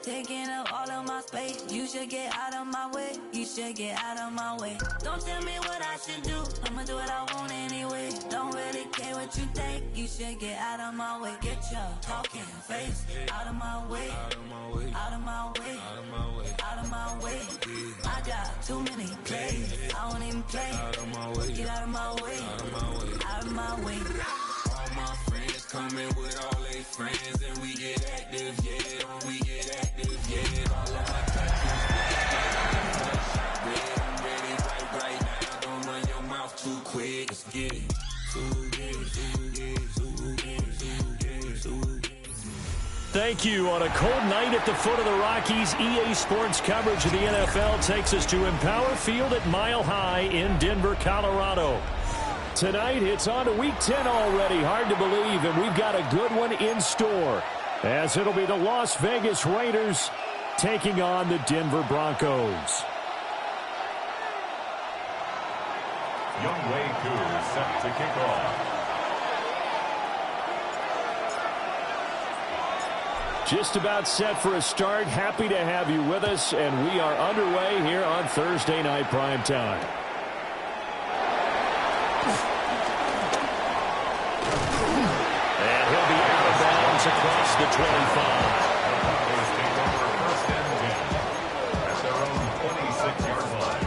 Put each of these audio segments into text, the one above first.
Taking up all of my space. You should get out of my way. You should get out of my way. Don't tell me what I should do. I'ma do what I want anyway. Don't really care what you think. You should get out of my way. Get your talking face out of my way. Out of my way. Out of my way. Out of my way. Out of my way. I got too many plays. I won't even play. Out of my way. Get out of my way. Out of my way. Out of my way. All my friends coming with all their friends, and we get active, yeah. We get active, yeah. All of my tattoos, red, I'm ready right now. Don't run your mouth too quick. Let's get it. Thank you. On a cold night at the foot of the Rockies, EA Sports coverage of the NFL takes us to Empower Field at Mile High in Denver, Colorado. Tonight, it's on to Week 10 already. Hard to believe, and we've got a good one in store, as it'll be the Las Vegas Raiders taking on the Denver Broncos. Youngway Koo set to kick off. Just about set for a start. Happy to have you with us, and we are underway here on Thursday Night Primetime. And he'll be out of bounds across the 25. Take over first and 10 at their own 26-yard line.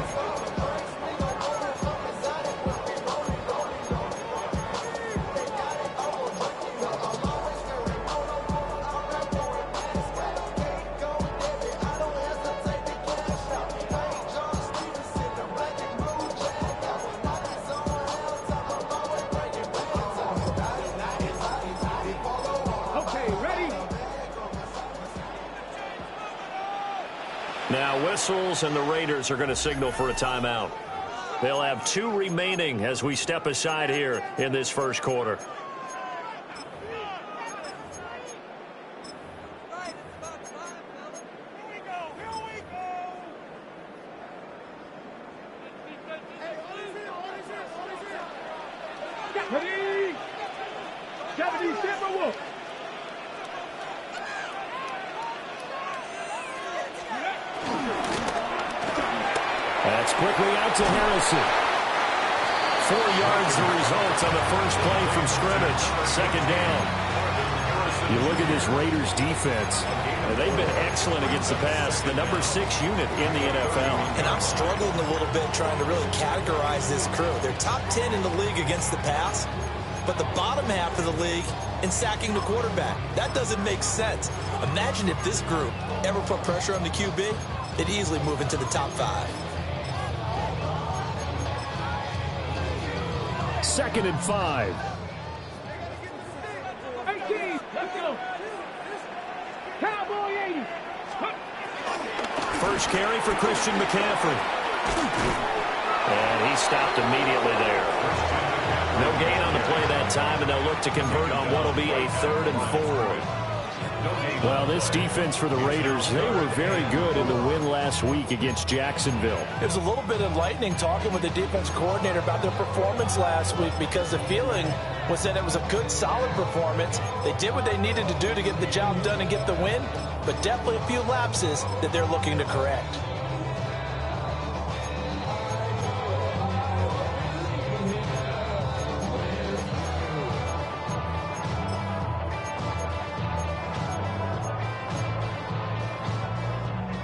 Now whistles, and the Raiders are going to signal for a timeout. They'll have 2 remaining as we step aside here in this first quarter. That's quickly out to Harrison. 4 yards the result on the first play from scrimmage. Second down. You look at this Raiders defense. They've been excellent against the pass. The number 6 unit in the NFL. And I'm struggling a little bit trying to really categorize this crew. They're top 10 in the league against the pass, but the bottom half of the league in sacking the quarterback. That doesn't make sense. Imagine if this group ever put pressure on the QB, they'd easily move into the top 5. 2nd and 5. 18, let's go. Cowboy 80. First carry for Christian McCaffrey. And he stopped immediately there. No gain on the play that time, and they'll look to convert on what will be a 3rd and 4. Well, this defense for the Raiders, they were very good in the win last week against Jacksonville. It was a little bit enlightening talking with the defense coordinator about their performance last week, because the feeling was that it was a good, solid performance. They did what they needed to do to get the job done and get the win, but definitely a few lapses that they're looking to correct.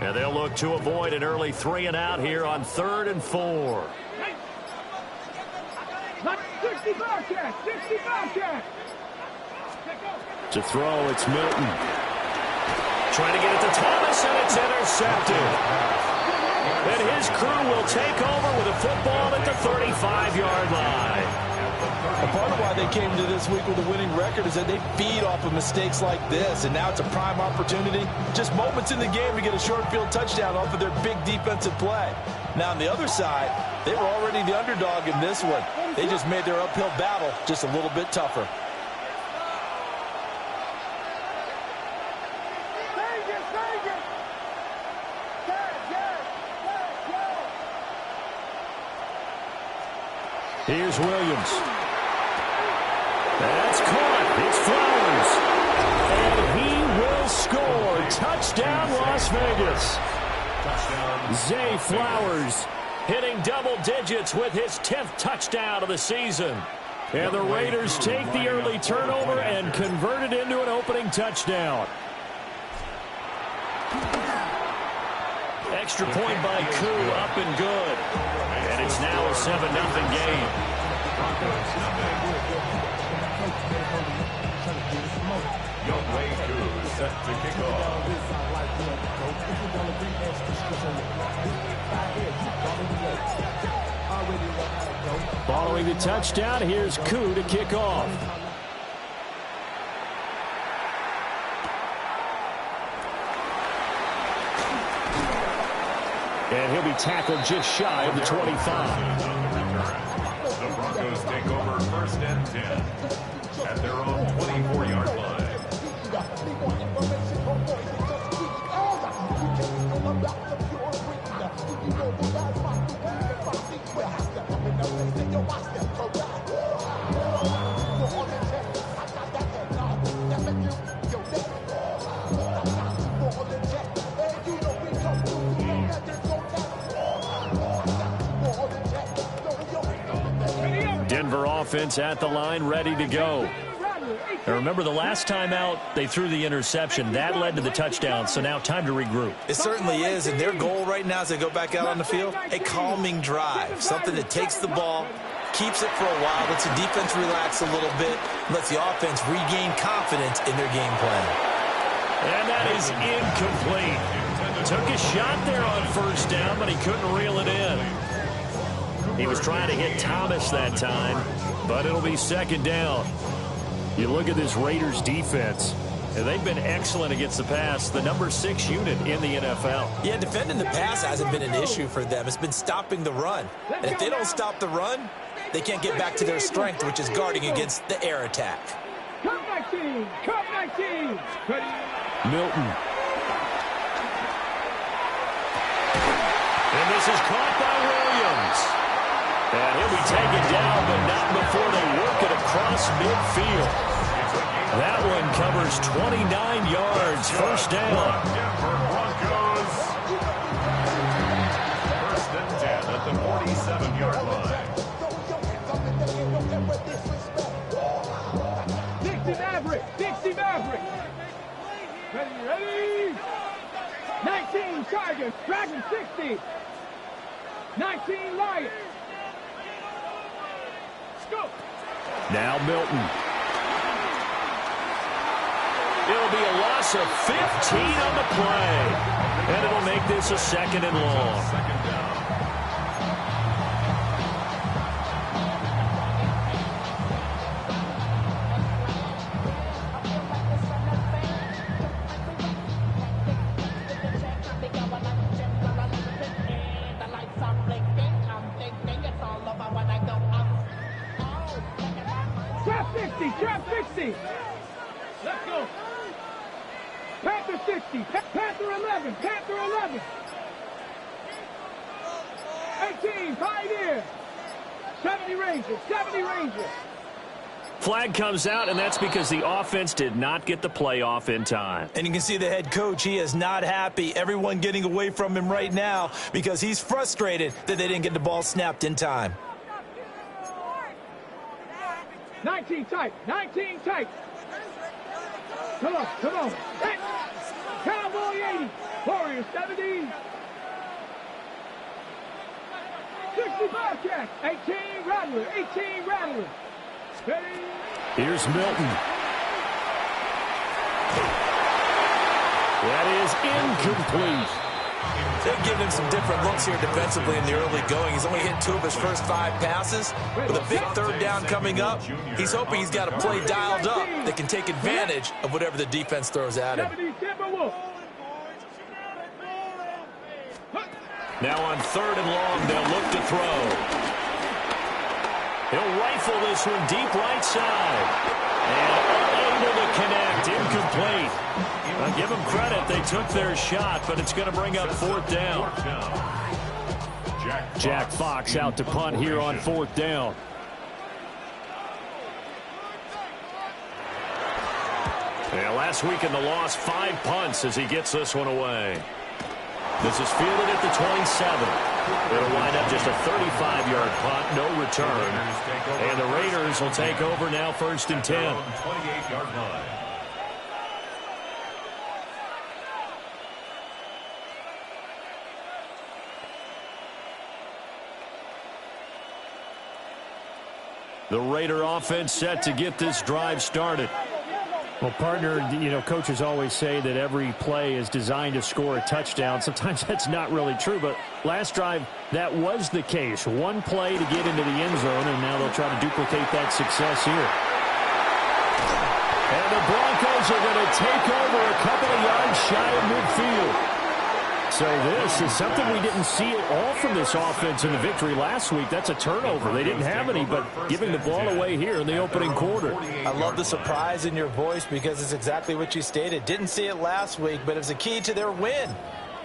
And they'll look to avoid an early 3 and out here on 3rd and 4. 65 catch, 65 catch. To throw, it's Milton. Trying to get it to Thomas, and it's intercepted. And his crew will take over with a football at the 35-yard line. And part of why why they came to this week with a winning record is that they feed off of mistakes like this, and now it's a prime opportunity, just moments in the game to get a short field touchdown off of their big defensive play. Now, on the other side, they were already the underdog in this one. They just made their uphill battle just a little bit tougher. Here's Williams. That's caught. It's Flowers. And he will score. Touchdown, Las Vegas. Zay Flowers hitting double digits with his 10th touchdown of the season. And the Raiders take the early turnover and convert it into an opening touchdown. Extra point by Koo, up and good. And it's now a 7-0 game. Youngway Koo set to kick off. Following the touchdown, here's Koo to kick off. And he'll be tackled just shy of the 25. The Broncos take over 1st and 10 at their own 24-yard line. Denver offense at the line, ready to go. Now remember, the last time out, they threw the interception. That led to the touchdown, so now time to regroup. It certainly is, and their goal right now as they go back out on the field, a calming drive, something that takes the ball, keeps it for a while, lets the defense relax a little bit, lets the offense regain confidence in their game plan. And that is incomplete. Took a shot there on 1st down, but he couldn't reel it in. He was trying to hit Thomas that time, but it'll be 2nd down. You look at this Raiders defense, and they've been excellent against the pass, the number 6 unit in the NFL. Yeah, defending the pass hasn't been an issue for them. It's been stopping the run. And if they don't stop the run, they can't get back to their strength, which is guarding against the air attack. Come 19! Come 19! Milton. And this is caught by Williams. And he'll be taken down, but not before they work it across midfield. That one covers 29 yards, 1st down. Denver Broncos. 1st and 10 at the 47-yard line. Dixie Maverick! Dixie Maverick! Ready? 19 Tigers, Dragon 60. 19 Lions. Go. Now Milton. It'll be a loss of 15 on the play. And it'll make this a 2nd and long. 2nd down. Trap 60. Let's go. Panther 60. Panther 11. Panther 11. 18. Pioneer. 70 Rangers. 70 Rangers. Flag comes out, and that's because the offense did not get the play off in time. And you can see the head coach, he is not happy. Everyone getting away from him right now because he's frustrated that they didn't get the ball snapped in time. 19 tight. 19 tight. Come on. Come on. Hey. Cowboy 80. Warriors 70. 60 Bobcats. 18 Rattler. 18 Rattler. Ready. Here's Milton. That is incomplete. They've given him some different looks here defensively in the early going. He's only hit 2 of his first 5 passes. With a big third down coming up, he's hoping he's got a play dialed up that can take advantage of whatever the defense throws at him. Now on 3rd and long, they'll look to throw. He'll rifle this one deep right side. And unable to connect, incomplete. I'll give them credit, they took their shot, but it's going to bring up 4th down. Jack Fox out to punt here on 4th down. Yeah, last week in the loss, 5 punts as he gets this one away. This is fielded at the 27. It'll wind up just a 35-yard punt, no return. And the Raiders will take over now, 1st and 10. 28-yard line. The Raider offense set to get this drive started. Well, partner, you know, coaches always say that every play is designed to score a touchdown. Sometimes that's not really true, but last drive, that was the case. One play to get into the end zone, and now they'll try to duplicate that success here. And the Broncos are going to take over a couple of yards shy of midfield. So this is something we didn't see at all from this offense in the victory last week. That's a turnover. They didn't have any, but giving the ball away here in the opening quarter. I love the surprise in your voice because it's exactly what you stated. Didn't see it last week, but it was a key to their win.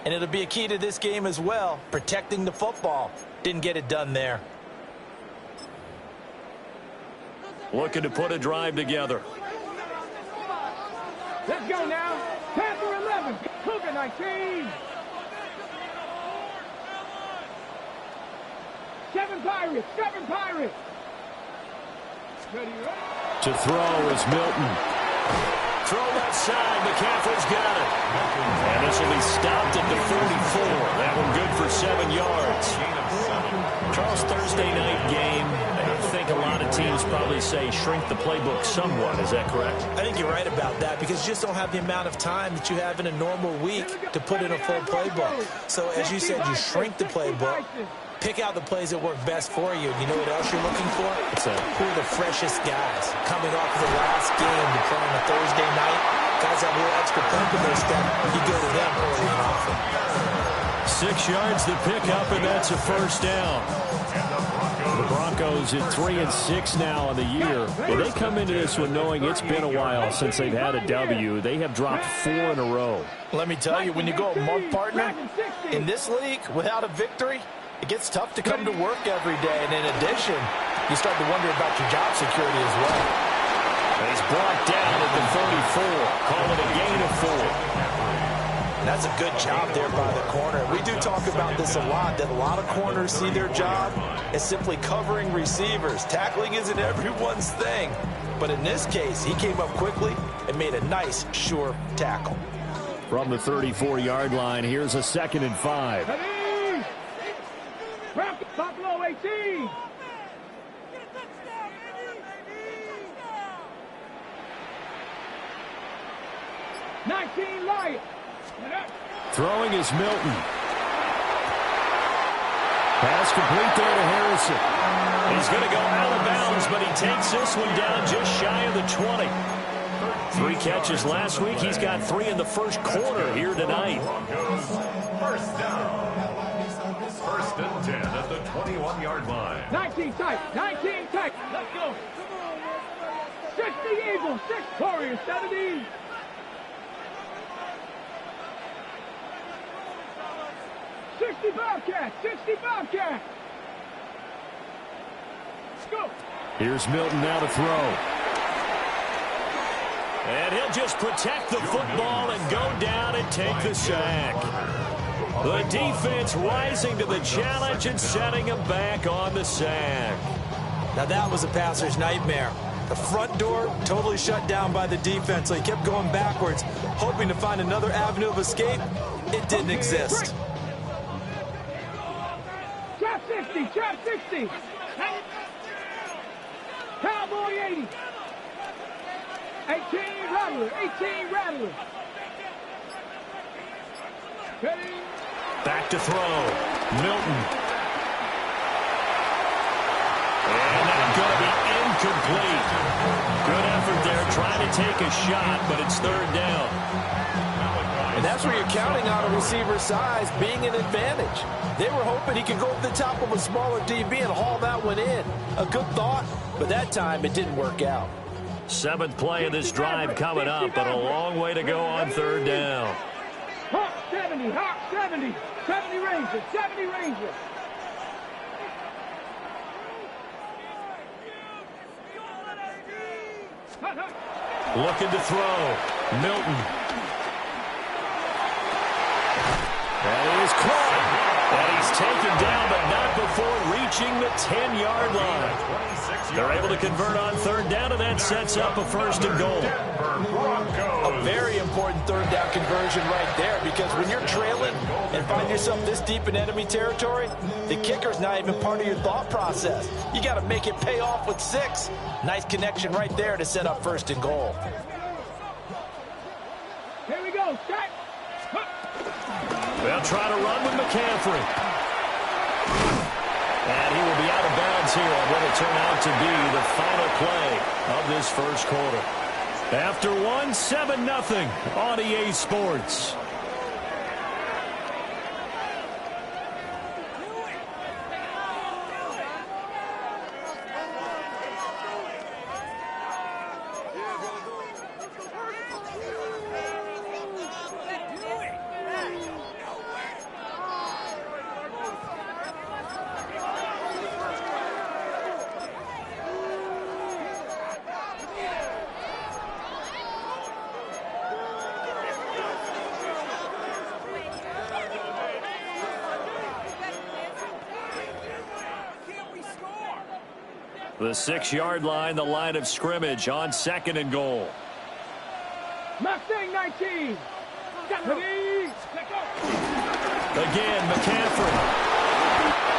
And it'll be a key to this game as well, protecting the football. Didn't get it done there. Looking to put a drive together. Let's go now. Panther 11, Cougar 19. 7 Pirates, 7 Pirates. Ready, ready. To throw is Milton. Throw left side. McCaffrey's got it. And this will be stopped at the 44. That one good for 7 yards. Charles, Thursday night game. I think a lot of teams probably say shrink the playbook somewhat. Is that correct? I think you're right about that because you just don't have the amount of time that you have in a normal week to put in a full playbook. So as you said, you shrink the playbook. Pick out the plays that work best for you. You know what else you're looking for? Who are the freshest guys coming off of the last game to play on a Thursday night? Guys have a little extra pump in their step. You go to them early and often. 6 yards to pick up, and that's a 1st down. The Broncos at 3-6 now on the year. Well, they come into this one knowing it's been a while since they've had a W. They have dropped 4 in a row. Let me tell you, when you go a month, partner, in this league without a victory, it gets tough to come to work every day, and in addition, you start to wonder about your job security as well. He's brought down at the 34. Call it a gain of 4. And that's a good job there by the corner. We do talk about this a lot, that a lot of corners see their job as simply covering receivers. Tackling isn't everyone's thing. But in this case, he came up quickly and made a nice, sure tackle. From the 34-yard line, here's a 2nd and 5. Buffalo 18. Lions. Throwing is Milton. Pass complete there to Harrison. He's going to go out of bounds, but he takes this one down just shy of the 20. 3 catches last week. He's got 3 in the first quarter here tonight. First down. 1st and 10 at the 21-yard line. 19 tight. 19 tight. Let's go. 60 Eagles. 6 Warriors. 70. Bobcats. 60 Bobcats. Let's go. Here's Milton now to throw. And he'll just protect the football and go down and take the sack. The defense rising to the challenge and setting him back on the sack. Now that was a passer's nightmare. The front door totally shut down by the defense, so he kept going backwards, hoping to find another avenue of escape. It didn't exist. Trap 60, trap 60. Cowboy 80. 18 Rattler, 18 Rattler. Ready? Back to throw. Milton. And that's going to be incomplete. Good effort there trying to take a shot, but it's third down. And that's where you're counting on a receiver's size being an advantage. They were hoping he could go over the top of a smaller DB and haul that one in. A good thought, but that time it didn't work out. 7th play of this drive coming up, but a long way to go on third down. Hawk 70, Hawk 70. 70 Rangers, 70 Rangers. Looking to throw. Milton. That is caught. And he's taken down, but not before reaching the 10-yard line. They're able to convert on third down, and that sets up a 1st and goal. A very important third down conversion right there, because when you're trailing and find yourself this deep in enemy territory, the kicker's not even part of your thought process. You got to make it pay off with 6. Nice connection right there to set up 1st and goal. Here we go, set. They'll try to run with McCaffrey. And he will be out of bounds here on what will turn out to be the final play of this first quarter. After 1, 7-0 on EA Sports. The 6-yard line, the line of scrimmage on 2nd and goal. Mustang 19. Again, McCaffrey.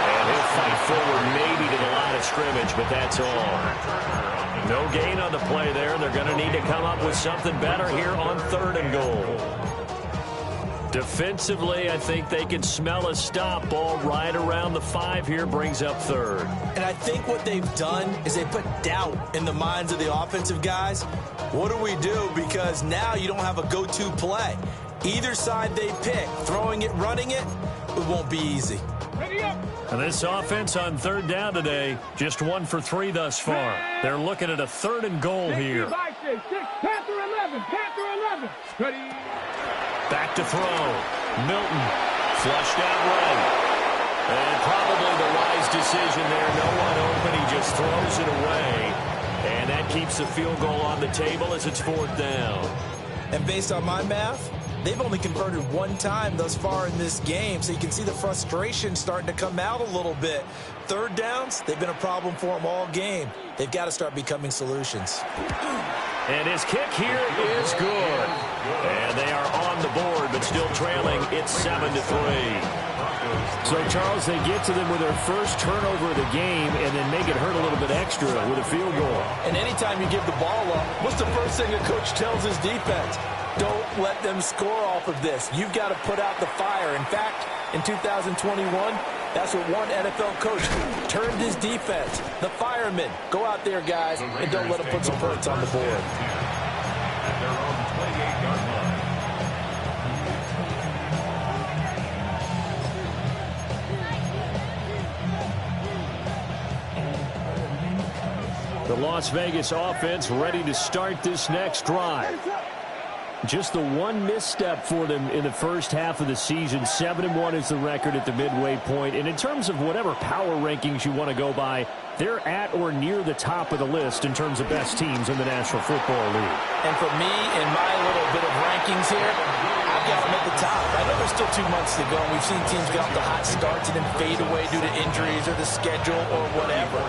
And he'll fight forward maybe to the line of scrimmage, but that's all. No gain on the play there. They're going to need to come up with something better here on 3rd and goal. Defensively, I think they can smell a stop. Ball right around the 5 here, brings up 3rd. And I think what they've done is they put doubt in the minds of the offensive guys. What do we do? Because now you don't have a go-to play. Either side they pick, throwing it, running it, it won't be easy. And this offense on 3rd down today, just 1 for 3 thus far. They're looking at a 3rd and goal here. Panther 11, Panther 11. Back to throw. Milton flushed out right. And probably the wise decision there. No one open. He just throws it away. And that keeps the field goal on the table as it's 4th down. And based on my math, they've only converted 1 time thus far in this game, so you can see the frustration starting to come out a little bit. 3rd downs, they've been a problem for them all game. They've got to start becoming solutions. And his kick here is good. And they are on the board, but still trailing. It's 7-3. So, Charles, they get to them with their first turnover of the game and then make it hurt a little bit extra with a field goal. And anytime you give the ball up, what's the first thing a coach tells his defense? Don't let them score off of this. You've got to put out the fire. In fact, in 2021, that's what one NFL coach turned his defense. The firemen. Go out there, guys, and don't let them put some points on the board. At their own 28-yard line. The Las Vegas offense ready to start this next drive. Just the one misstep for them in the first half of the season. 7-1 is the record at the midway point. And in terms of whatever power rankings you want to go by, they're at or near the top of the list in terms of best teams in the National Football League. And for me, in my little bit of rankings here, I've got them at the top. I know there's still 2 months to go. We've seen teams get off to hot starts and then fade away due to injuries or the schedule or whatever.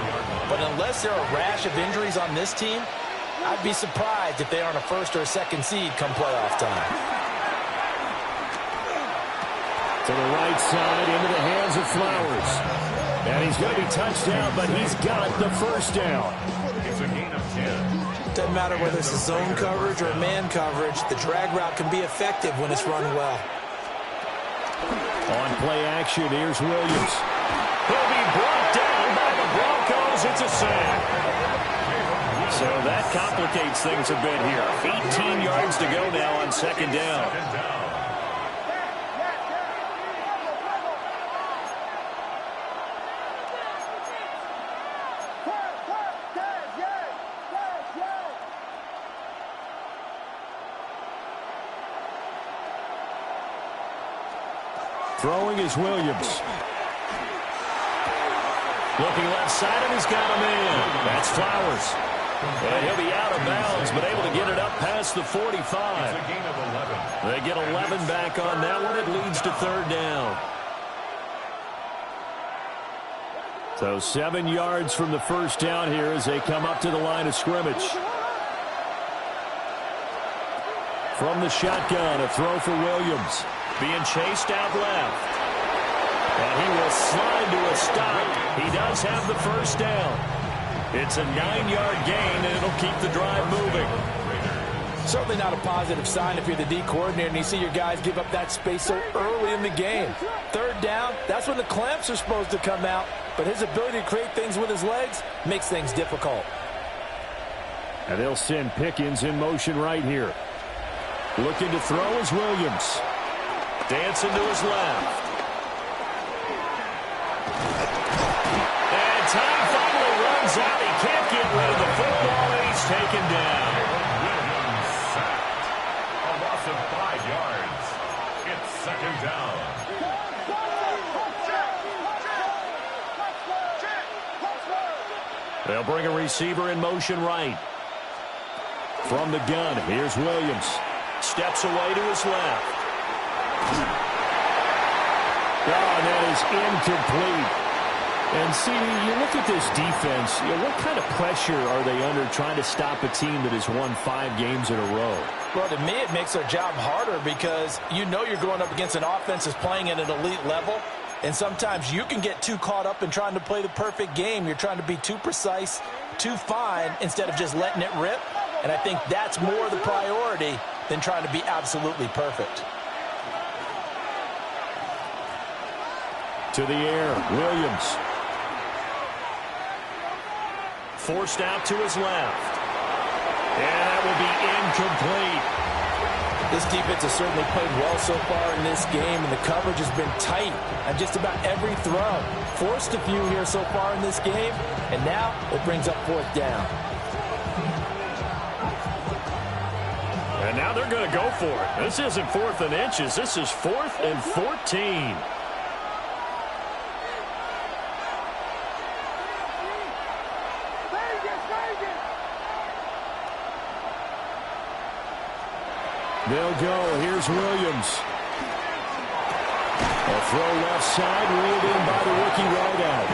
But unless there are a rash of injuries on this team, I'd be surprised if they aren't a 1st or a 2nd seed come playoff time. To the right side, into the hands of Flowers. And he's going to be touched down, but he's got the first down. It's a gain of 10. Doesn't matter whether it's a zone coverage or a man coverage, the drag route can be effective when it's run well. On play action, here's Williams. He'll be brought down by the Broncos. It's a sack. So that complicates things a bit here. 18 yards to go now on second down. Throwing is Williams. Looking left side, and he's got him in. That's Flowers. And he'll be out of bounds, but able to get it up past the 45. It's a gain of 11. They get 11 back on that one. It leads to third down. So 7 yards from the first down here as they come up to the line of scrimmage. From the shotgun, a throw for Williams. Being chased out left. And he will slide to a stop. He does have the first down. It's a 9-yard gain, and it'll keep the drive moving. Certainly not a positive sign if you're the D coordinator and you see your guys give up that space so early in the game. Third down, that's when the clamps are supposed to come out. But his ability to create things with his legs makes things difficult. And they'll send Pickens in motion right here. Looking to throw is Williams. Dancing to his left. And time finally runs out. He can't get rid of the football, and he's taken down. Williams sacked. A loss of 5 yards. It's second down. They'll bring a receiver in motion right. From the gun, here's Williams. Steps away to his left. Oh, that is incomplete. And see, you look at this defense, what kind of pressure are they under trying to stop a team that has won 5 games in a row? Well, to me, it makes their job harder because you know you're going up against an offense that's playing at an elite level. And sometimes you can get too caught up in trying to play the perfect game. You're trying to be too precise, too fine, instead of just letting it rip. And I think that's more the priority than trying to be absolutely perfect. To the air, Williams. Forced out to his left. And that will be incomplete. This defense has certainly played well so far in this game, and the coverage has been tight on just about every throw. Forced a few here so far in this game, and now it brings up fourth down. And now they're going to go for it. This isn't 4th and inches. This is 4th and 14. They'll go. Here's Williams. A throw left side, reeled in by the rookie wideout.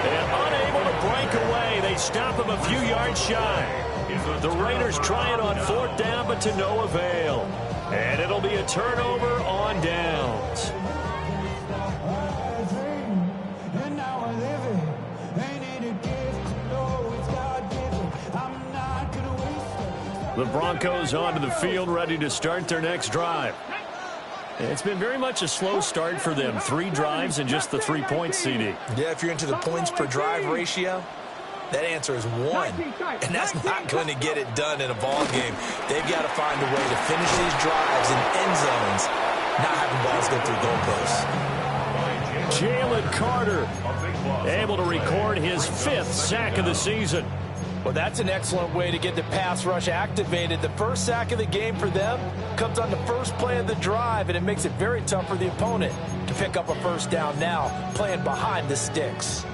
And unable to break away. They stop him a few yards shy. The Raiders try it on 4th down, but to no avail. And it'll be a turnover on downs. The Broncos onto the field, ready to start their next drive. It's been very much a slow start for them. 3 drives and just the 3 points, CD. Yeah, if you're into the points per drive ratio, that answer is 1. And that's not going to get it done in a ball game. They've got to find a way to finish these drives in end zones, not having balls go through goalposts. Jalen Carter able to record his 5th sack of the season. Well, that's an excellent way to get the pass rush activated. The first sack of the game for them comes on the first play of the drive, and it makes it very tough for the opponent to pick up a first down now, playing behind the sticks.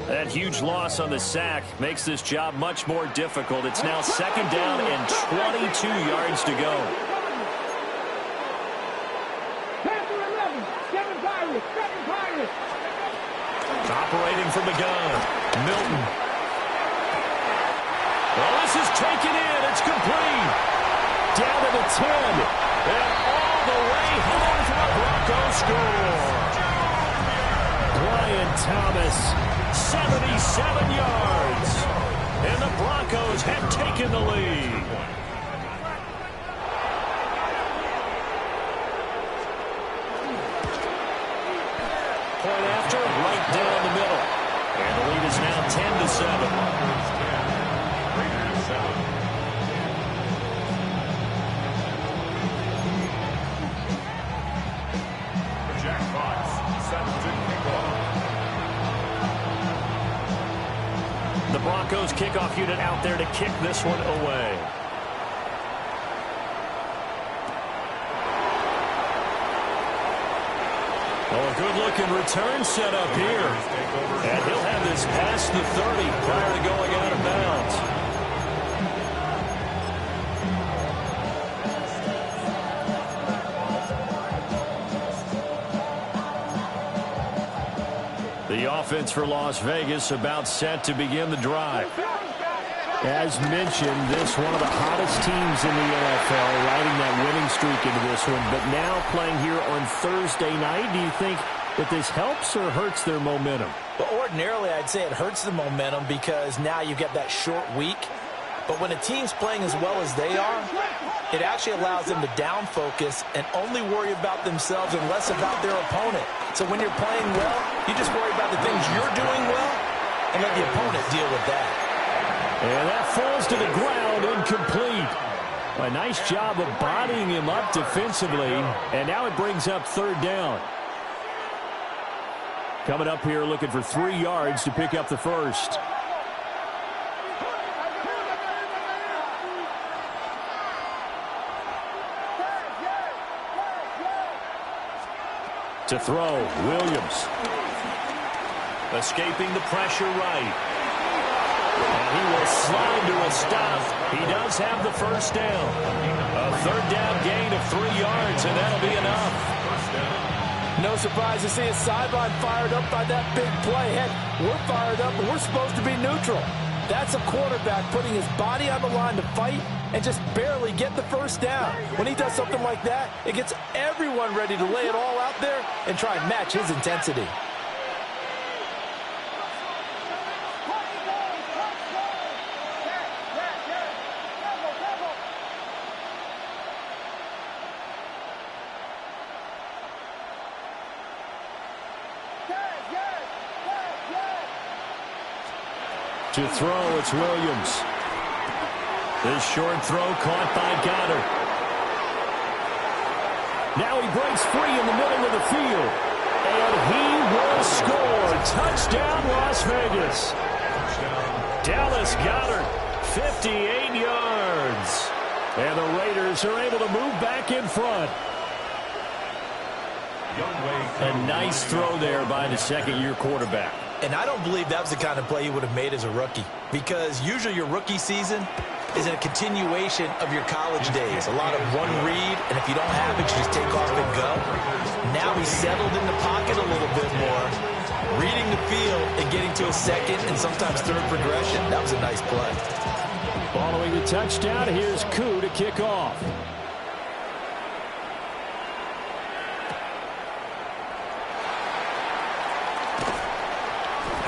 That huge loss on the sack makes this job much more difficult. It's now 2nd down and 22 yards to go. Operating from the gun, Milton. Well, this is taken in. It's complete. Down to the 10. And all the way home for the Broncos score. Brian Thomas, 77 yards. And the Broncos have taken the lead. right down the middle. And the lead is now 10-7. Raiders 7. Jackpots set to kick off. The Broncos kickoff unit out there to kick this one away. Oh, a good-looking return set up here. And he'll have this past the 30 prior to going out of bounds. The offense for Las Vegas about set to begin the drive. As mentioned, this one of the hottest teams in the NFL, riding that winning streak into this one. But now playing here on Thursday night, do you think that this helps or hurts their momentum? Well, ordinarily, I'd say it hurts the momentum because now you get that short week. But when a team's playing as well as they are, it actually allows them to down focus and only worry about themselves and less about their opponent. So when you're playing well, you just worry about the things you're doing well and let the opponent deal with that. And that falls to the ground, incomplete. A nice job of bodying him up defensively, and now it brings up third down. Coming up here looking for 3 yards to pick up the first. To throw, Williams. Escaping the pressure right. And he will slide to a stop. He does have the first down. A third down gain of 3 yards, and that'll be enough. No surprise to see his sideline fired up by that big play. Heck, we're fired up, and we're supposed to be neutral. That's a quarterback putting his body on the line to fight and just barely get the first down. When he does something like that, it gets everyone ready to lay it all out there and try and match his intensity. To throw, it's Williams. This short throw caught by Goddard. Now he breaks free in the middle of the field. And he will score. Touchdown, Las Vegas. Dallas Goddard, 58 yards. And the Raiders are able to move back in front. A nice throw there by the second-year quarterback. And I don't believe that was the kind of play he would have made as a rookie, because usually your rookie season is a continuation of your college days. A lot of one read, and if you don't have it, you just take off and go. Now he's settled in the pocket a little bit more, reading the field and getting to a second and sometimes third progression. That was a nice play. Following the touchdown, here's Koo to kick off.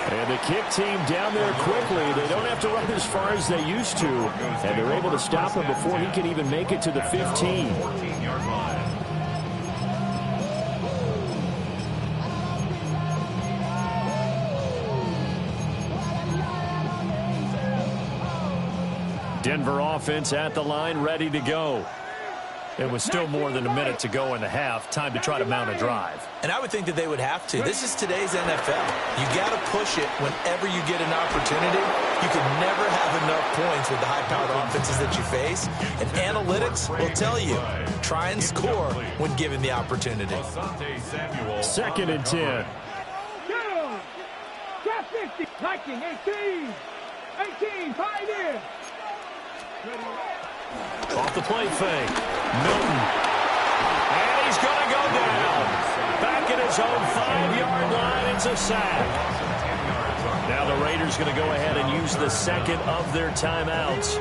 And the kick team down there quickly. They don't have to run as far as they used to. And they're able to stop him before he can even make it to the 15. 14-yard line. Denver offense at the line, ready to go. It was still more than a minute to go in the half. Time to try to mount a drive. And I would think that they would have to. This is today's NFL. You got to push it whenever you get an opportunity. You can never have enough points with the high-powered offenses that you face. And analytics will tell you, try and score when given the opportunity. Second and 10. Top 50, Viking, 18, 5 Off the play fake. Milton. And he's going to go down. Back at his own 5-yard line. It's a sack. Now the Raiders going to go ahead and use the second of their timeouts,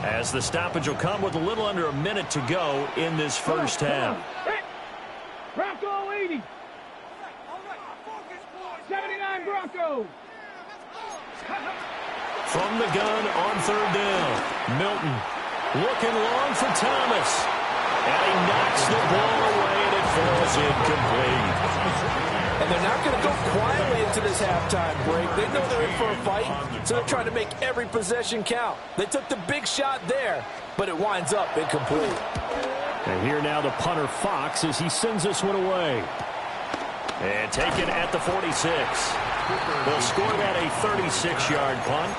as the stoppage will come with a little under a minute to go in this first half. Bronco 80. 79 Bronco. From the gun on third down. Milton looking long for Thomas. And he knocks the ball away, and it falls incomplete. And they're not going to go quietly into this halftime break. They know they're in for a fight, so they're trying to make every possession count. They took the big shot there, but it winds up incomplete. And here now the punter Fox as he sends this one away. And taken at the 46. They'll score that a 36-yard punt.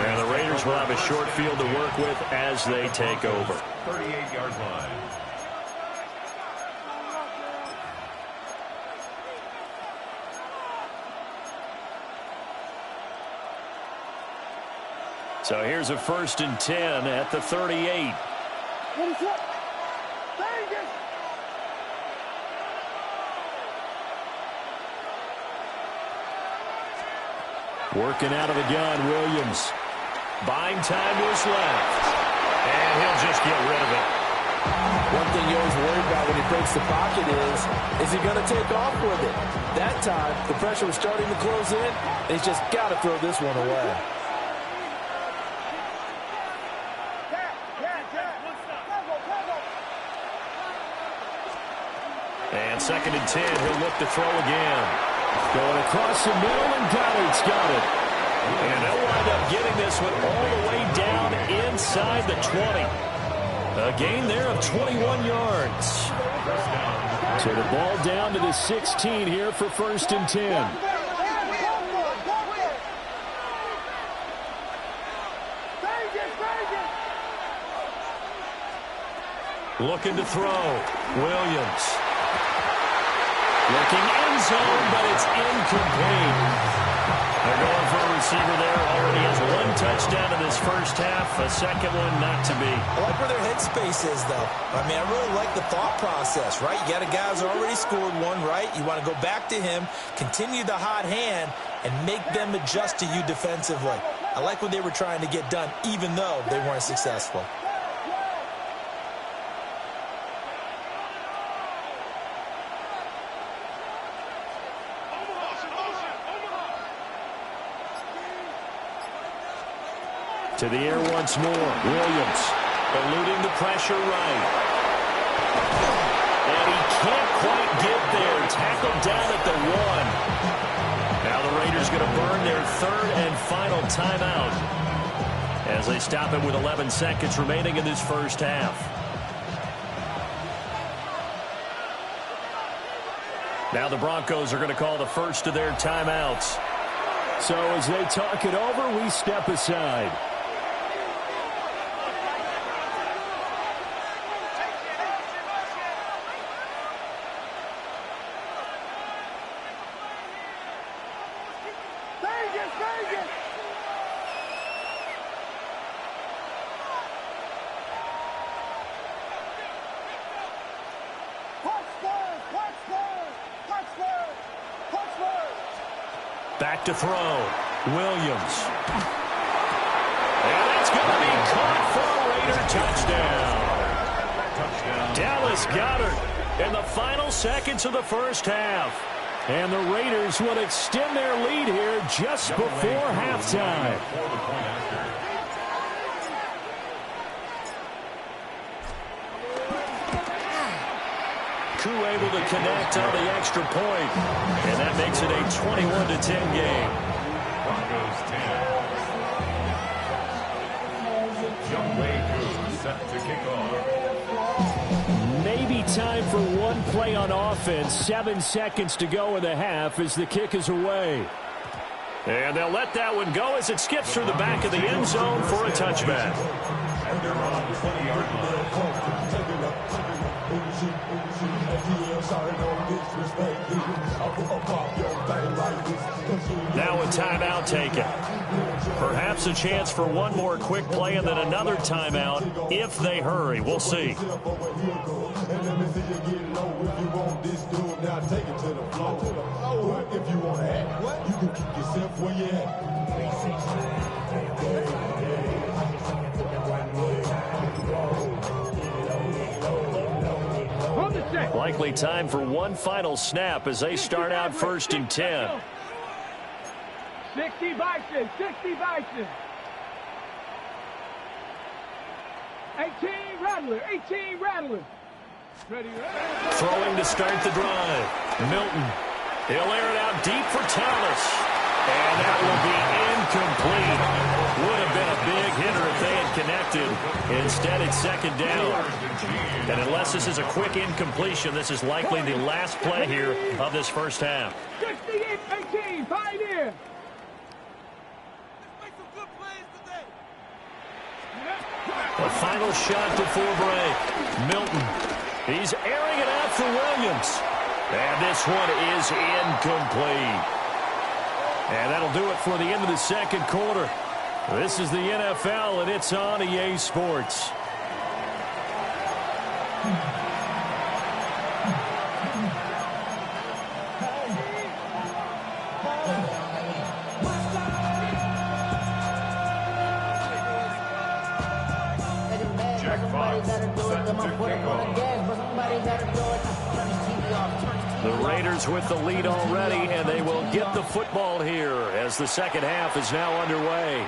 And the Raiders will have a short field to work with as they take over. 38-yard line. So here's a 1st and 10 at the 38. Working out of the gun, Williams. Buying time to his left. And he'll just get rid of it. One thing you always worry about when he breaks the pocket is he going to take off with it? That time, the pressure was starting to close in, and he's just got to throw this one away. And 2nd and 10, he'll look to throw again. Going across the middle, and Goddard's got it. And they'll wind up getting this one all the way down inside the 20. A gain there of 21 yards. So the ball down to the 16 here for 1st and 10. Looking to throw. Williams. Looking end zone, but it's incomplete. They're going for a receiver there. Already has 1 touchdown in this first half. A second one not to be. I like where their headspace is, though. I mean, I really like the thought process, right? You got a guy who's already scored one, right? You want to go back to him, continue the hot hand, and make them adjust to you defensively. I like what they were trying to get done, even though they weren't successful. To the air once more. Williams eluding the pressure right. And he can't quite get there. Tackled down at the 1. Now the Raiders going to burn their 3rd and final timeout as they stop it with 11 seconds remaining in this first half. Now the Broncos are going to call the first of their timeouts. So as they talk it over, we step aside. Back to throw. Williams. And that's going to be caught for a Raider touchdown. Dallas Goedert in the final seconds of the first half. And the Raiders will extend their lead here just before halftime. Koo able to connect on the extra point, and that makes it a 21-10 game. Broncos 10. Young Wei Koo set to kick off. Maybe time for one play on offense. 7 seconds to go in the half as the kick is away. And they'll let that one go as it skips through the back of the end zone for a touchback. And they're on the 20-yard line. Now a timeout taken. Perhaps a chance for one more quick play and then another timeout if they hurry. We'll see. Likely time for one final snap as they start out 1st and 10. 60 Bison, 60 Bison. 18 Rattler, 18 Rattler. Ready. Throwing to start the drive. Milton. He'll air it out deep for Thomas. And that will be incomplete. Would have been a big hitter if they had connected. Instead, it's second down. And unless this is a quick incompletion, this is likely the last play here of this first half. 68-18, Pioneer. The final shot before break. Milton. He's airing it out for Williams. And this one is incomplete. And that'll do it for the end of the second quarter. This is the NFL, and it's on EA Sports. The Raiders with the lead already, and they will get the football here as the second half is now underway.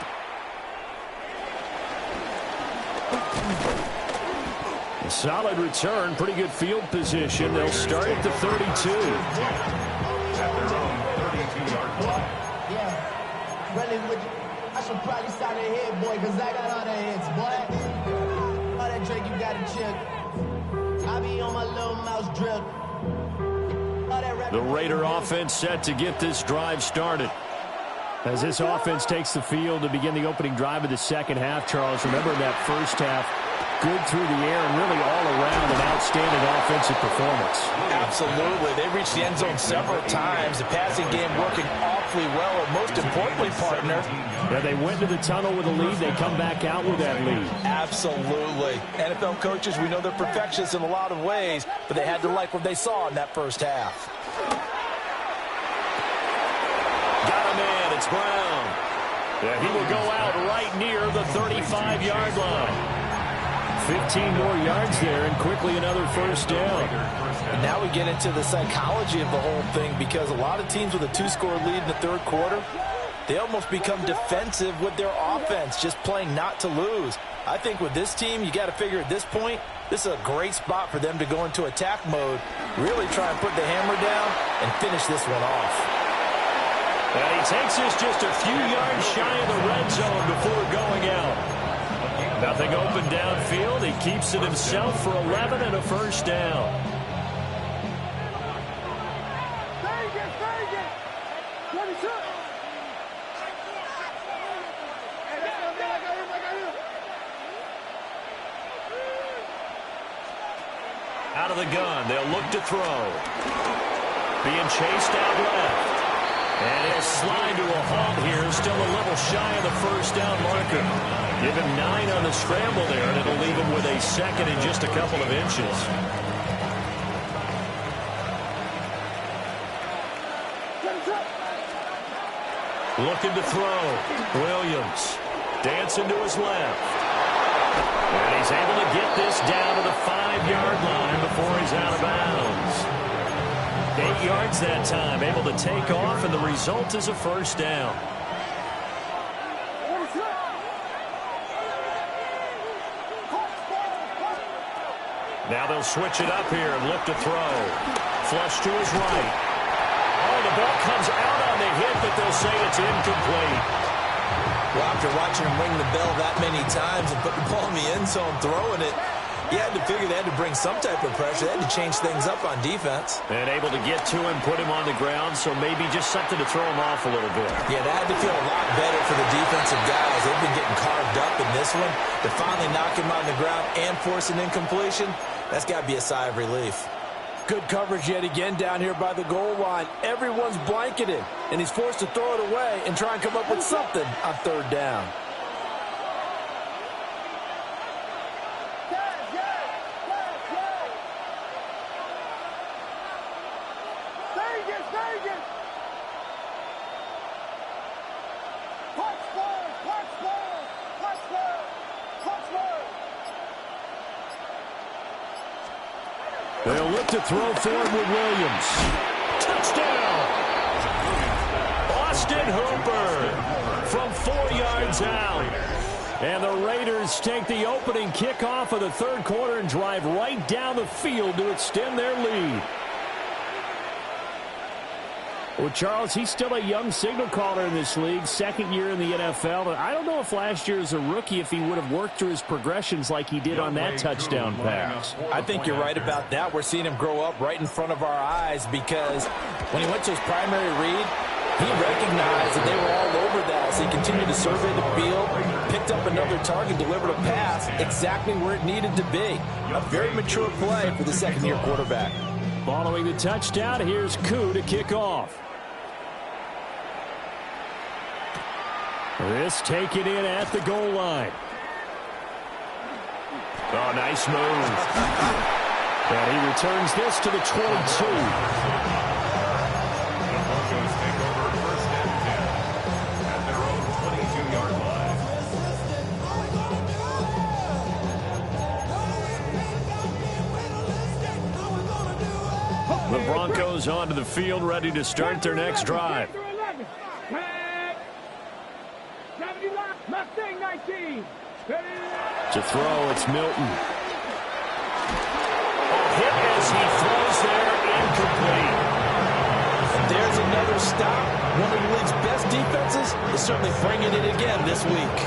A solid return, pretty good field position. They'll start at the 32. At their own 32-yard line. Yeah, running with you. I should probably sign a head, boy, because I got all the hits, boy. All that Drake, you got to check. I be on my little mouse drip. The Raider offense set to get this drive started. As this offense takes the field to begin the opening drive of the second half, Charles, remember in that first half, good through the air and really all around an outstanding offensive performance. Absolutely. They reached the end zone several times. The passing game working awfully well, and most importantly, partner. Yeah, they went to the tunnel with a lead. They come back out with that lead. Absolutely. NFL coaches, we know they're perfectionists in a lot of ways, but they had to like what they saw in that first half. Got him in. It's Brown. Yeah, he will go out right near the 35-yard line. 15 more yards there, and quickly another first down. And now we get into the psychology of the whole thing, because a lot of teams with a 2-score lead in the third quarter, they almost become defensive with their offense, just playing not to lose. I think with this team, you got to figure at this point, this is a great spot for them to go into attack mode, really try and put the hammer down and finish this one off. And he takes this just a few yards shy of the red zone before going out. Nothing open downfield. He keeps it himself for 11 and a first down. Out of the gun, they'll look to throw. Being chased out left. And he'll slide to a halt here, still a little shy of the first down marker. Give him 9 on the scramble there, and it'll leave him with a second and just a couple of inches. Looking to throw. Williams dancing to his left. And he's able to get this down to the 5-yard line before he's out of bounds. 8 yards that time, able to take off, and the result is a first down. Now they'll switch it up here and look to throw. Flush to his right. Oh, the ball comes out on the hit, but they'll say it's incomplete. Well, after watching him ring the bell that many times and put the ball in the end zone, throwing it, you had to figure they had to bring some type of pressure. They had to change things up on defense. And able to get to him, put him on the ground, so maybe just something to throw him off a little bit. Yeah, that had to feel a lot better for the defensive guys. They've been getting carved up in this one. To finally knock him on the ground and force an incompletion, that's got to be a sigh of relief. Good coverage yet again down here by the goal line. Everyone's blanketed, and he's forced to throw it away and try and come up with something on third down. They'll look to throw forward with Williams. Touchdown! Austin Hooper from 4 yards out. And the Raiders take the opening kickoff of the third quarter and drive right down the field to extend their lead. Well, Charles, he's still a young signal caller in this league, second year in the NFL. And I don't know if last year as a rookie, if he would have worked through his progressions like he did on that touchdown pass. I think you're right about that. We're seeing him grow up right in front of our eyes because when he went to his primary read, he recognized that they were all over that. So he continued to survey the field, picked up another target, delivered a pass exactly where it needed to be. A very mature play for the second-year quarterback. Following the touchdown, here's Koo to kick off. This taken in at the goal line. Oh, nice move. And he returns this to the 22. The Broncos take over first and 10 at their own 22-yard line. The Broncos onto the field, ready to start their next drive. To throw, it's Milton. A hit as he throws there, incomplete. There's another stop. One of the league's best defenses is certainly bringing it again this week.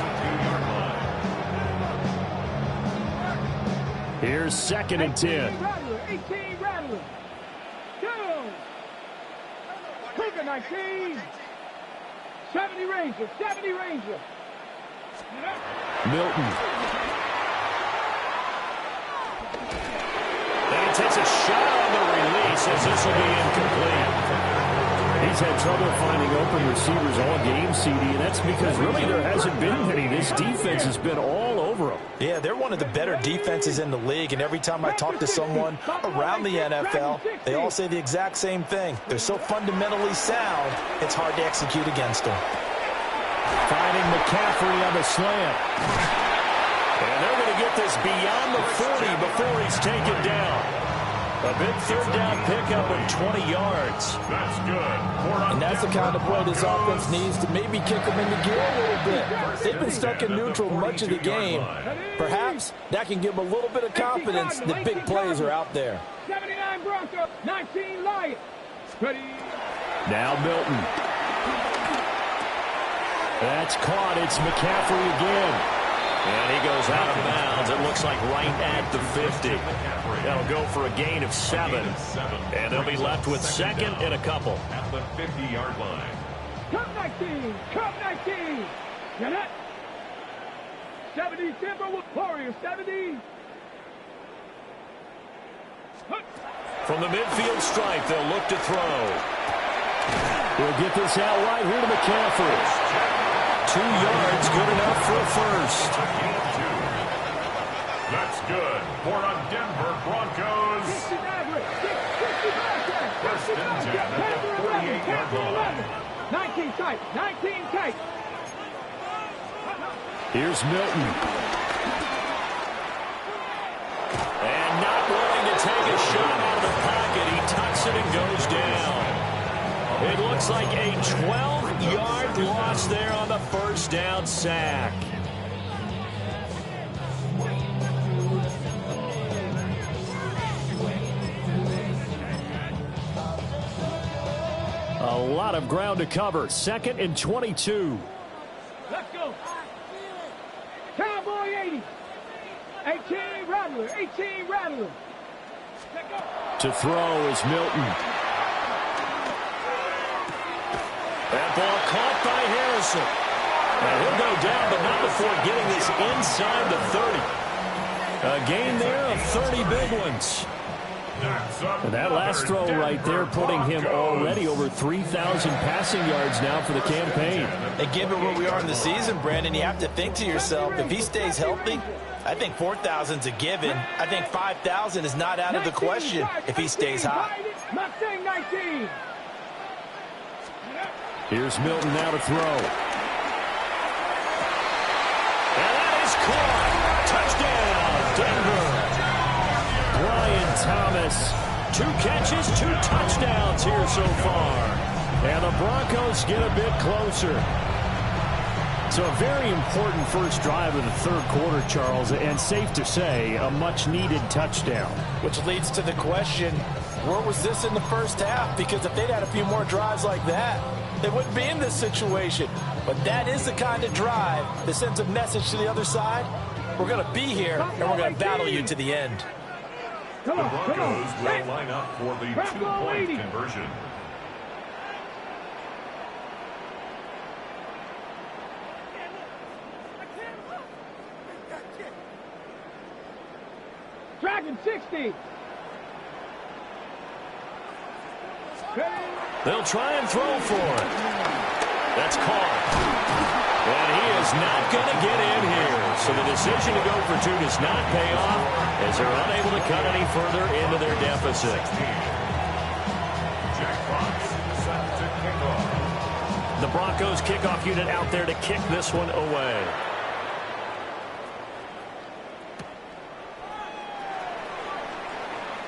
Here's second and 10. 18 Rattler. 19. 70 Ranger. 70 Ranger. Milton. And he takes a shot on the release as this will be incomplete. He's had trouble finding open receivers all game, CD, and that's because really there hasn't been many. This defense has been all over them. Yeah, they're one of the better defenses in the league, and every time I talk to someone around the NFL, they all say the exact same thing. They're so fundamentally sound, it's hard to execute against them. Finding McCaffrey on the slant. And they're going to get this beyond the 40 before he's taken down. A big third down pickup of 20 yards. That's good. And that's the kind of play this offense needs to maybe kick them into gear a little bit. They've been stuck in neutral much of the game. Perhaps that can give them a little bit of confidence that big plays are out there. 79 Broncos, 19 Lions. Ready. Now Milton. That's caught. It's McCaffrey again. And he goes out of bounds. It looks like right at the 50. That'll go for a gain of 7. And they'll be left with second and a couple. At the 50-yard line. Cup 19. Cup 19. Get it? 70 Timberwolves Warriors. 70. From the midfield stripe, they'll look to throw. We'll get this out right here to McCaffrey. 2 yards, good enough for a first. That's good for a Denver Broncos. First and 10 at the 48-yard line. 19 tight. 19 tight. Here's Milton. And not willing to take a shot out of the pocket. He tucks it and goes down. It looks like a 12-yard loss there on the first down sack. A lot of ground to cover. Second and 22. Let's go. Cowboy 80. 18 Rattler. 18 Rattler. Let's go. To throw is Milton. That ball caught by Harrison. And he'll go down, but not before getting this inside the 30. A gain there of 30 big ones. And that last throw right there putting him already over 3,000 passing yards now for the campaign. And given where we are in the season, Brandon, you have to think to yourself, if he stays healthy, I think 4,000's a given. I think 5,000 is not out of the question if he stays hot. Mustang 19. Here's Milton now to throw. And that is caught. Touchdown, Denver. Brian Thomas. 2 catches, 2 touchdowns here so far. And the Broncos get a bit closer. So a very important first drive of the third quarter, Charles, and safe to say, a much-needed touchdown. Which leads to the question, Where was this in the first half? Because if they'd had a few more drives like that, they wouldn't be in this situation. But that is the kind of drive that sends a message to the other side. We're going to be here, and we're going to battle you to the end. The Broncos will line up for the 2-point conversion. Dragon 60. They'll try and throw for it. That's caught. And he is not going to get in here. So the decision to go for 2 does not pay off as they're unable to cut any further into their deficit. Jack Fox set to kick off. The Broncos kickoff unit out there to kick this one away.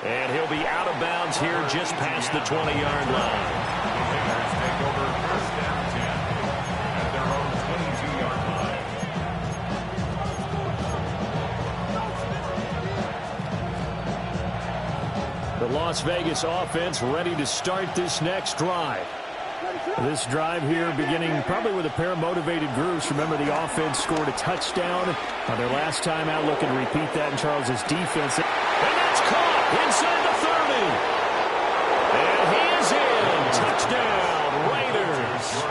And he'll be out of bounds here just past the 20-yard line. The Tigers take over first and 10 at their own 22-yard line. The Las Vegas offense ready to start this next drive. This drive here beginning probably with a pair of motivated groups. Remember, the offense scored a touchdown on their last time out. Looking to repeat that in Charles's defense. And that's caught inside the 30. And he is in. Touchdown, Raiders.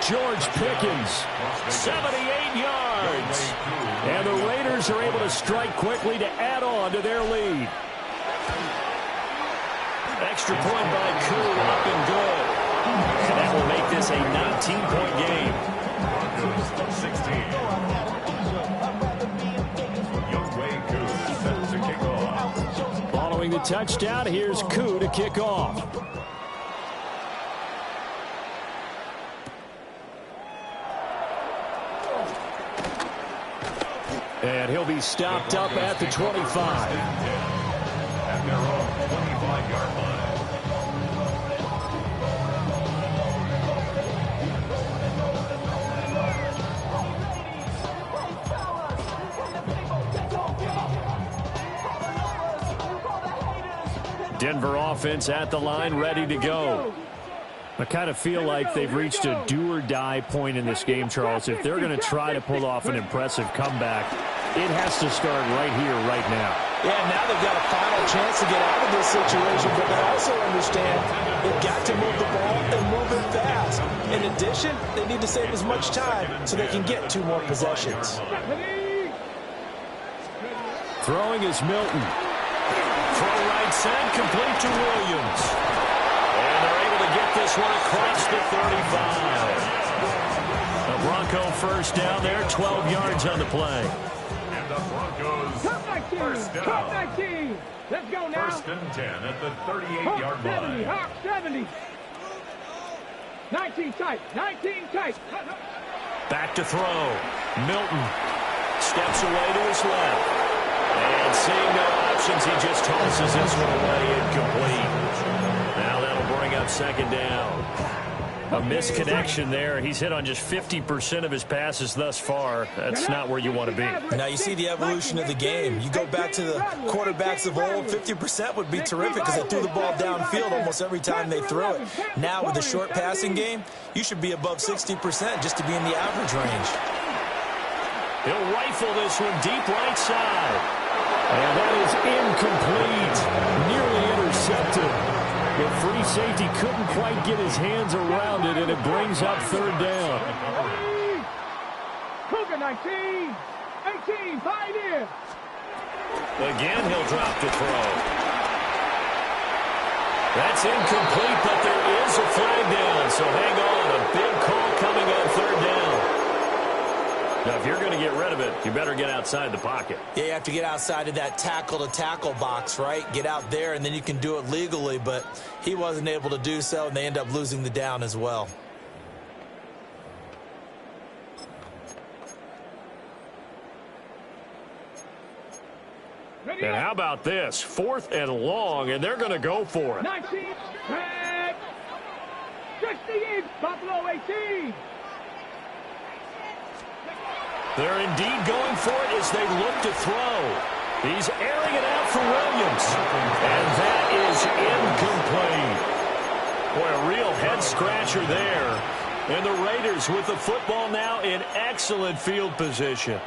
George Pickens, 78 yards. And the Raiders are able to strike quickly to add on to their lead. Extra point by Koo, up and good. And that will make this a 19-point game. Broncos 16. Youngway Koo set to kick off. Following the touchdown, here's Koo to kick off. And he'll be stopped up at the 25. At their own 25-yard line. Denver offense at the line, ready to go. I kind of feel like they've reached a do-or-die point in this game, Charles. If they're going to try to pull off an impressive comeback, it has to start right here, right now. Yeah, now they've got a final chance to get out of this situation, but they also understand they've got to move the ball and move it fast. In addition, they need to save as much time so they can get 2 more possessions. Throwing is Milton. Throw right side, complete to Williams. And they're able to get this one across the 35. A Bronco first down there, 12 yards on the play. And the Broncos first down. Top 19. Let's go now. First and 10 at the 38-yard line. Hawk 70. 19 tight. 19 tight. Back to throw. Milton steps away to his left. And seeing no options, he just tosses this one away, incomplete. Now that'll bring up second down. A misconnection there. He's hit on just 50% of his passes thus far. That's not where you want to be. Now you see the evolution of the game. You go back to the quarterbacks of old, 50% would be terrific because they threw the ball downfield almost every time they threw it. Now with the short passing game, you should be above 60% just to be in the average range. He'll rifle this one deep right side. And that is incomplete. Nearly intercepted. The free safety couldn't quite get his hands around it, and it brings up third down. Cougar 19. 18. 5 in. Again, he'll drop to throw. That's incomplete, but there is a flag down, so hang on. A big call coming on third down. Now, if you're going to get rid of it, you better get outside the pocket. Yeah, you have to get outside of that tackle-to-tackle box, right? Get out there, and then you can do it legally, but he wasn't able to do so, and they end up losing the down as well. And how about this? 4th and long, and they're going to go for it. 19. Red. 60 in. Buffalo 18. They're indeed going for it as they look to throw. He's airing it out for Williams. And that is incomplete. Boy, a real head-scratcher there. And the Raiders with the football now in excellent field position.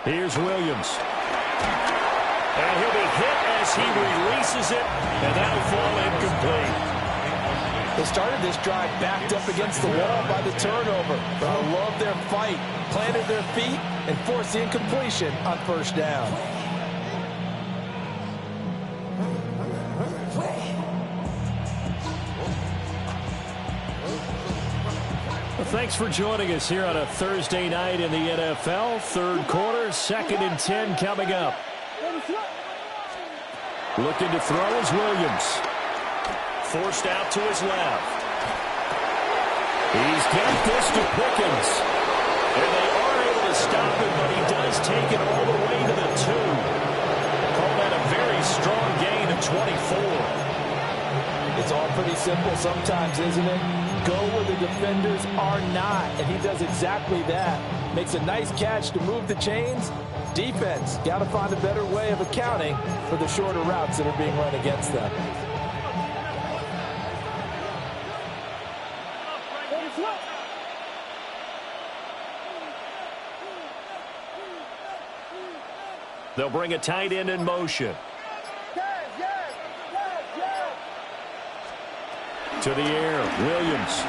Here's Williams. And he'll be hit as he releases it, and that'll fall incomplete. They started this drive backed up against the wall by the turnover. But I love their fight, planted their feet, and forced the incompletion on first down. Thanks for joining us here on a Thursday night in the NFL. Third quarter, 2nd and 10 coming up. Looking to throw is Williams. Forced out to his left. He's got this to Pickens. And they are able to stop him, but he does take it all the way to the 2. Call that a very strong gain of 24. It's all pretty simple sometimes, isn't it? Go where the defenders are not, and he does exactly that. Makes a nice catch to move the chains. Defense, got to find a better way of accounting for the shorter routes that are being run against them. They'll bring a tight end in motion. To the air, Williams.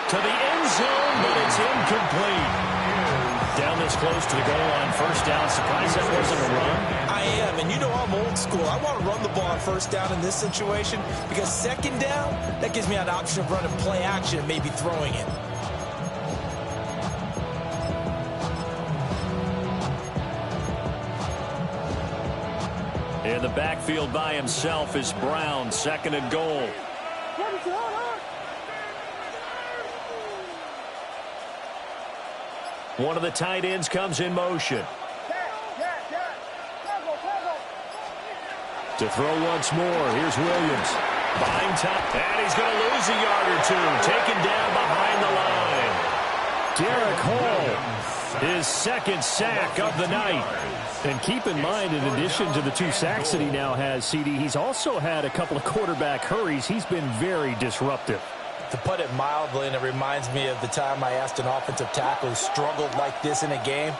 To the end zone, but it's incomplete. Down this close to the goal line, first down. Surprised that wasn't a run. I am, and you know I'm old school. I want to run the ball on first down in this situation because second down, that gives me an option of running play action and maybe throwing it. In the backfield by himself is Brown, 2nd and goal. One of the tight ends comes in motion. To throw once more, here's Williams. Behind top, and he's going to lose a yard or two. Taken down behind the line. Derek Hall, his 2nd sack of the night. And keep in mind, in addition to the 2 sacks that he now has, CD, he's also had a couple of quarterback hurries. He's been very disruptive. To put it mildly, and it reminds me of the time I asked an offensive tackle who struggled like this in a game.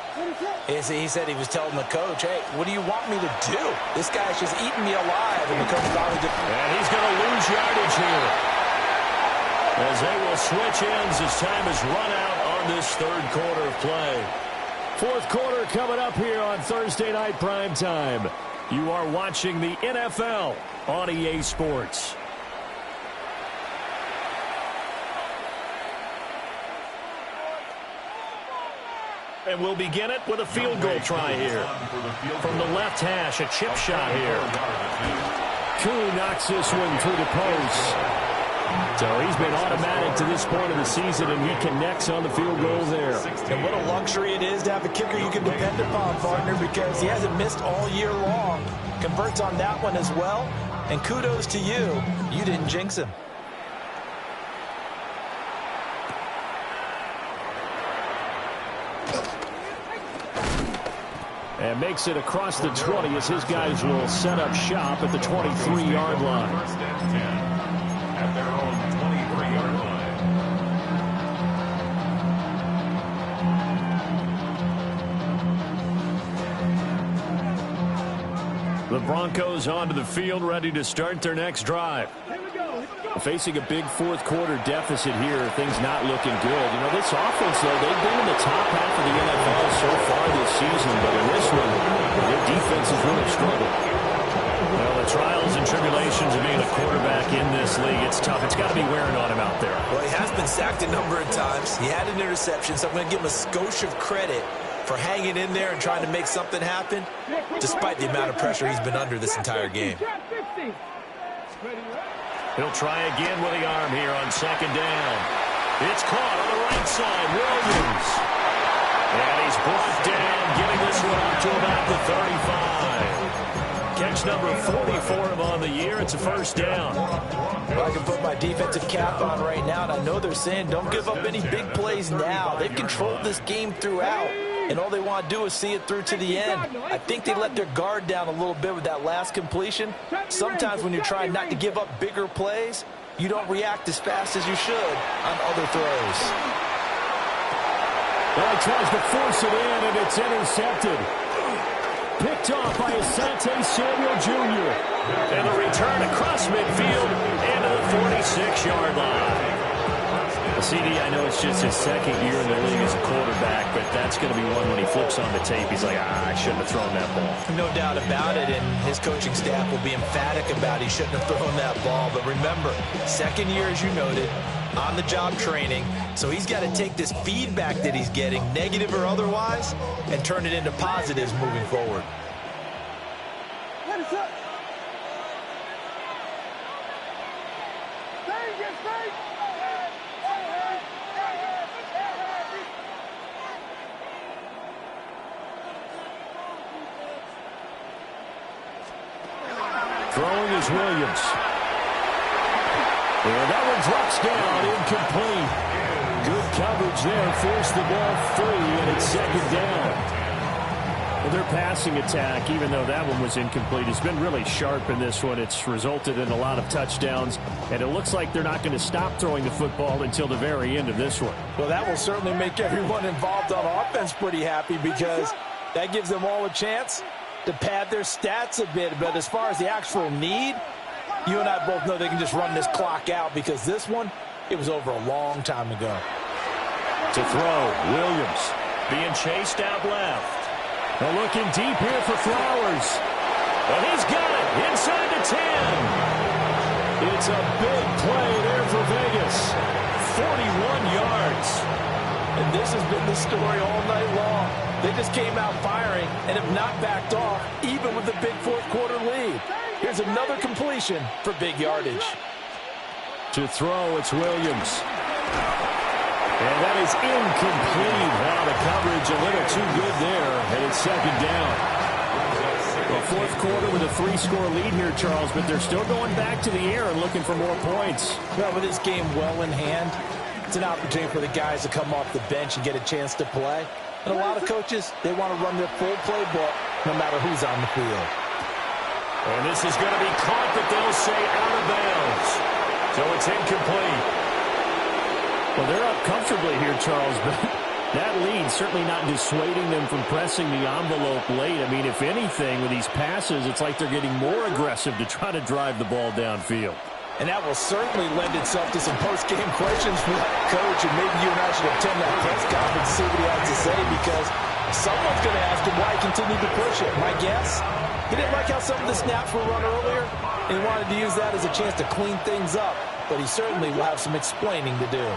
He said he was telling the coach, hey, what do you want me to do? This guy's just eating me alive. And the coach finally did. And he's going to lose yardage here. As they will switch ends as time is run out on this third quarter of play. Fourth quarter coming up here on Thursday Night Primetime. You are watching the NFL on EA Sports. And we'll begin it with a field goal try here. From the left hash, a chip shot here. Koo knocks this one through the post. So he's been automatic to this point of the season, and he connects on the field goal there. And what a luxury it is to have a kicker you can depend upon, partner, because he hasn't missed all year long. Converts on that one as well. And kudos to you. You didn't jinx him. And makes it across the 20 as his guys will set up shop at the 23-yard line. First and 10 at their own 23-yard line. The Broncos onto the field, ready to start their next drive. Facing a big fourth quarter deficit here, things not looking good. You know, this offense, though, they've been in the top half of the NFL so far this season, but in this one, their defense has really struggled. Well, the trials and tribulations of being a quarterback in this league, it's tough. It's got to be wearing on him out there. Well, he has been sacked a number of times. He had an interception, so I'm going to give him a skosh of credit for hanging in there and trying to make something happen, despite the amount of pressure he's been under this entire game. He'll try again with the arm here on second down. It's caught on the right side. Williams. And he's brought down, getting this one up to about the 35. Catch number 40 for him on the year. It's a first down. Well, I can put my defensive cap on right now, and I know they're saying don't give up any big plays now. They've controlled this game throughout, and all they want to do is see it through to the end. I think they let their guard down a little bit with that last completion. Sometimes when you're trying not to give up bigger plays, you don't react as fast as you should on other throws. Well, he tries to force it in, and it's intercepted. Picked off by Asante Samuel Jr. And the return across midfield and to the 46-yard line. CD, I know it's just his second year in the league as a quarterback, but that's going to be one when he flips on the tape. He's like, I shouldn't have thrown that ball. No doubt about it, and his coaching staff will be emphatic about he shouldn't have thrown that ball. But remember, second year, as you noted, on-the-job training, so he's got to take this feedback that he's getting, negative or otherwise, and turn it into positives moving forward. Throwing is Williams. And that one drops down, incomplete. Good coverage there, forced the ball free, and it's second down. Well, their passing attack, even though that one was incomplete, has been really sharp in this one. It's resulted in a lot of touchdowns, and it looks like they're not going to stop throwing the football until the very end of this one. Well, that will certainly make everyone involved on offense pretty happy because that gives them all a chance to pad their stats a bit. But as far as the actual need, you and I both know they can just run this clock out because this one, it was over a long time ago. To throw, Williams being chased out left. They're looking deep here for Flowers. And he's got it inside the 10. It's a big play there for Vegas. 41 yards. And this has been the story all night long. They just came out firing and have not backed off, even with the big fourth-quarter lead. Here's another completion for big yardage. To throw, it's Williams. And that is incomplete. Wow, the coverage a little too good there, and it's second down. Well, fourth quarter with a 3-score lead here, Charles, but they're still going back to the air and looking for more points. Well, with this game well in hand, it's an opportunity for the guys to come off the bench and get a chance to play. And a lot of coaches, they want to run their full playbook no matter who's on the field. And this is going to be caught, but they'll say out of bounds. So it's incomplete. Well, they're up comfortably here, Charles, but that lead certainly not dissuading them from pressing the envelope late. I mean, if anything, with these passes, it's like they're getting more aggressive to try to drive the ball downfield. And that will certainly lend itself to some post-game questions for that coach, and maybe you and I should attend that press conference and see what he has to say, because someone's going to ask him why he continued to push it. My guess, he didn't like how some of the snaps were run earlier, and he wanted to use that as a chance to clean things up, but he certainly will have some explaining to do.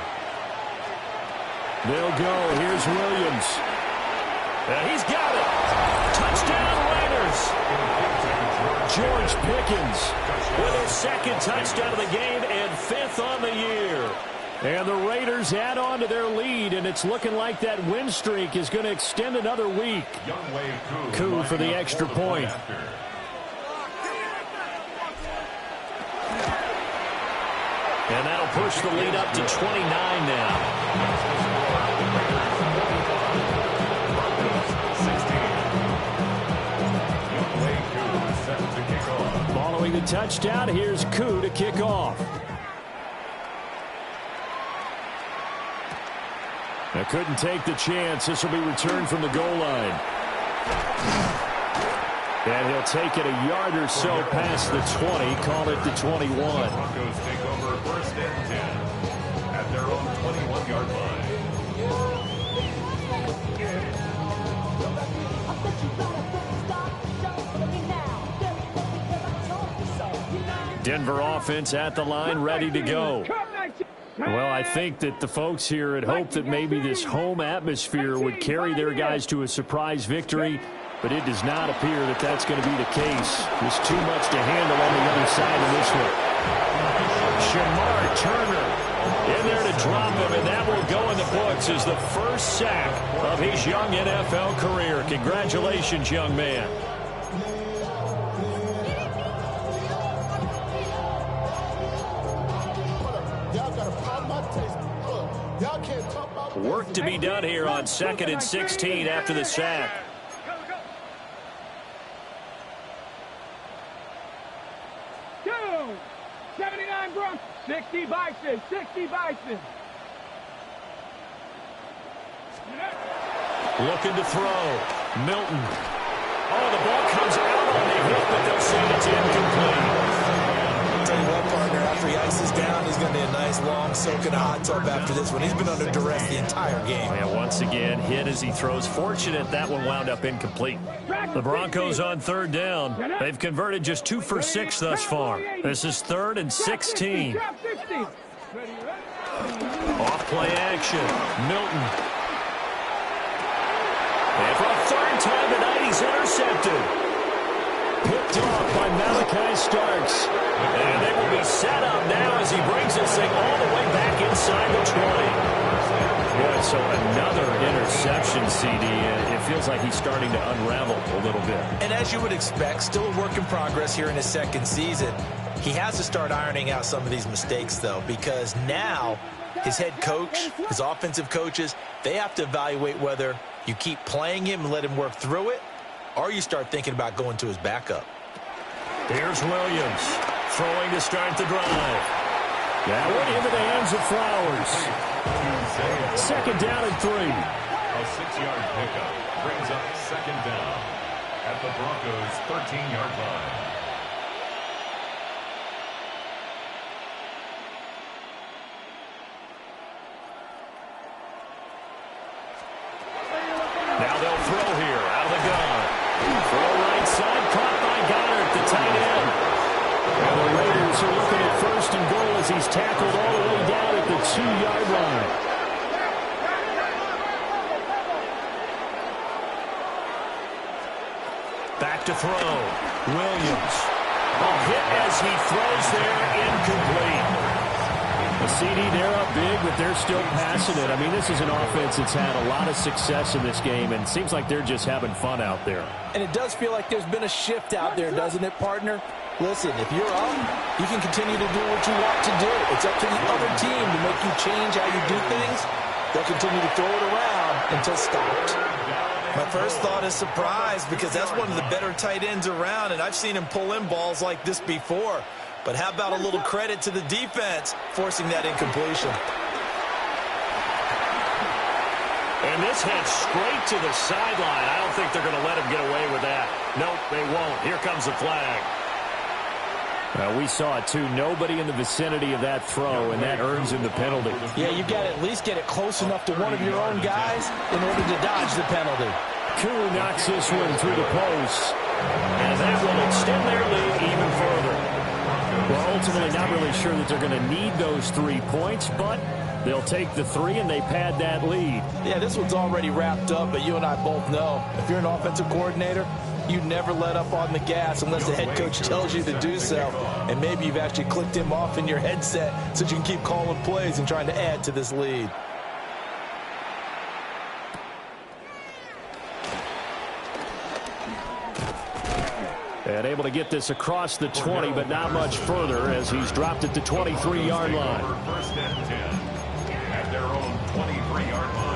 They'll go. Here's Williams. And he's got it. Touchdown, Raiders. George Pickens with his second touchdown of the game and 5th on the year. And the Raiders add on to their lead, and it's looking like that win streak is going to extend another week. Koo for the extra point. And that'll push the lead up to 29 now. Following the touchdown, here's Koo to kick off. Now couldn't take the chance. This will be returned from the goal line. And he'll take it a yard or so past the 20, call it the 21. Broncos take over 1st and 10 at their own 21-yard line. Denver offense at the line, ready to go. Well, I think that the folks here had hoped that maybe this home atmosphere would carry their guys to a surprise victory, but it does not appear that that's going to be the case. There's too much to handle on the other side of this one. Shamar Turner in there to drop him, and that will go in the books as the first sack of his young NFL career. Congratulations, young man. Work to be done here on 2nd and 16 after the sack. Two, 79 Broncos, 60 Bison, 60 Bison. Looking to throw. Milton. Oh, the ball comes out on the hit, but they'll say it's incomplete. Tell you what, partner, after he ices down, he's going to be a nice, long, soaking hot tub after this one. He's been under duress the entire game. Yeah, once again, hit as he throws. Fortunate that one wound up incomplete. The Broncos on 3rd down. They've converted just 2 for 6 thus far. This is 3rd and 16. Off play action. Milton. And for a 3rd time tonight, he's intercepted. Picked off by Malachi Starks. And they will be set up now as he brings this thing all the way back inside the 20. Yeah, so another interception, CD, and it feels like he's starting to unravel a little bit. And as you would expect, still a work in progress here in his 2nd season. He has to start ironing out some of these mistakes, though, because now his head coach, his offensive coaches, they have to evaluate whether you keep playing him and let him work through it, or you start thinking about going to his backup. Here's Williams throwing to start the drive. That one into the hands of Flowers. 2nd down and 3. A 6-yard pickup brings up 2nd down at the Broncos' 13-yard line. Now they'll throw here out of the gun. Throw right side, caught by Goddard, the tight end. And the Raiders are looking at 1st and goal as he's tackled all the way down at the 2-yard line. Back to throw. Williams. A hit as he throws there, incomplete. The CD, they're up big, but they're still passing it. I mean, this is an offense that's had a lot of success in this game, and it seems like they're just having fun out there. And it does feel like there's been a shift out there, doesn't it, partner? Listen, if you're up, you can continue to do what you want to do. It's up to the other team to make you change how you do things. They'll continue to throw it around until stopped. My first thought is surprise, because that's one of the better tight ends around, and I've seen him pull in balls like this before. But how about a little credit to the defense forcing that incompletion? And this head straight to the sideline. I don't think they're going to let him get away with that. Nope, they won't. Here comes the flag. We saw it, too. Nobody in the vicinity of that throw, and that earns him the penalty. Yeah, you got to at least get it close enough to one of your own guys in order to dodge the penalty. Koo knocks this one through the post. And that will extend their lead even further. Well, ultimately not really sure that they're going to need those 3 points, but they'll take the 3 and they pad that lead. Yeah, this one's already wrapped up, but you and I both know if you're an offensive coordinator, you never let up on the gas unless the head coach tells you to do so. And maybe you've actually clicked him off in your headset so you can keep calling plays and trying to add to this lead. And able to get this across the 20, but not much further as he's dropped at the 23-yard line. 1st and 10 at their own 23-yard line.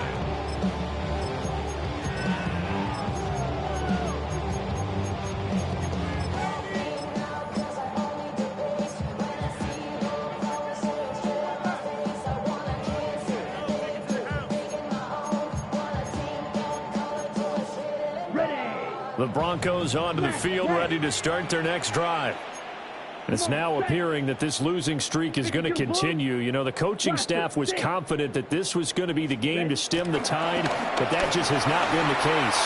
The Broncos onto the field, ready to start their next drive. It's now appearing that this losing streak is going to continue. You know, the coaching staff was confident that this was going to be the game to stem the tide, but that just has not been the case.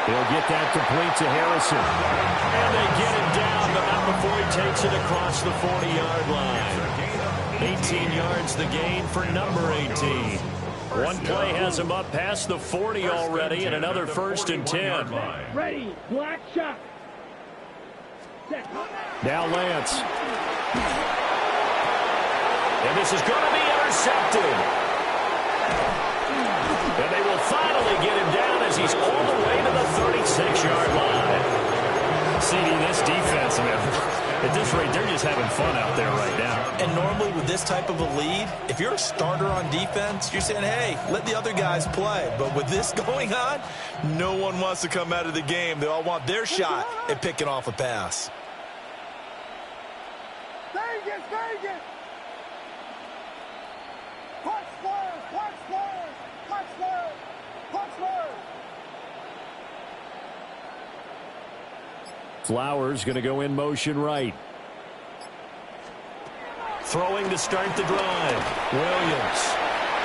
They'll get that complete to Harrison. And they get it down, but not before he takes it across the 40-yard line. 18 yards the gain for number 18. One play has him up past the 40 already, and another 1st and 10. Ready, black shot. Now Lance. And this is going to be intercepted. And they will finally get him down as he's all the way to the 36-yard line. CD, this defense, man, at this rate, they're just having fun out there right now. And normally with this type of a lead, if you're a starter on defense, you're saying, hey, let the other guys play. But with this going on, no one wants to come out of the game. They all want their shot at picking off a pass. Vegas, Vegas! Punch word, punch word, punch word, punch word. Flowers going to go in motion right. Throwing to start the drive. Williams.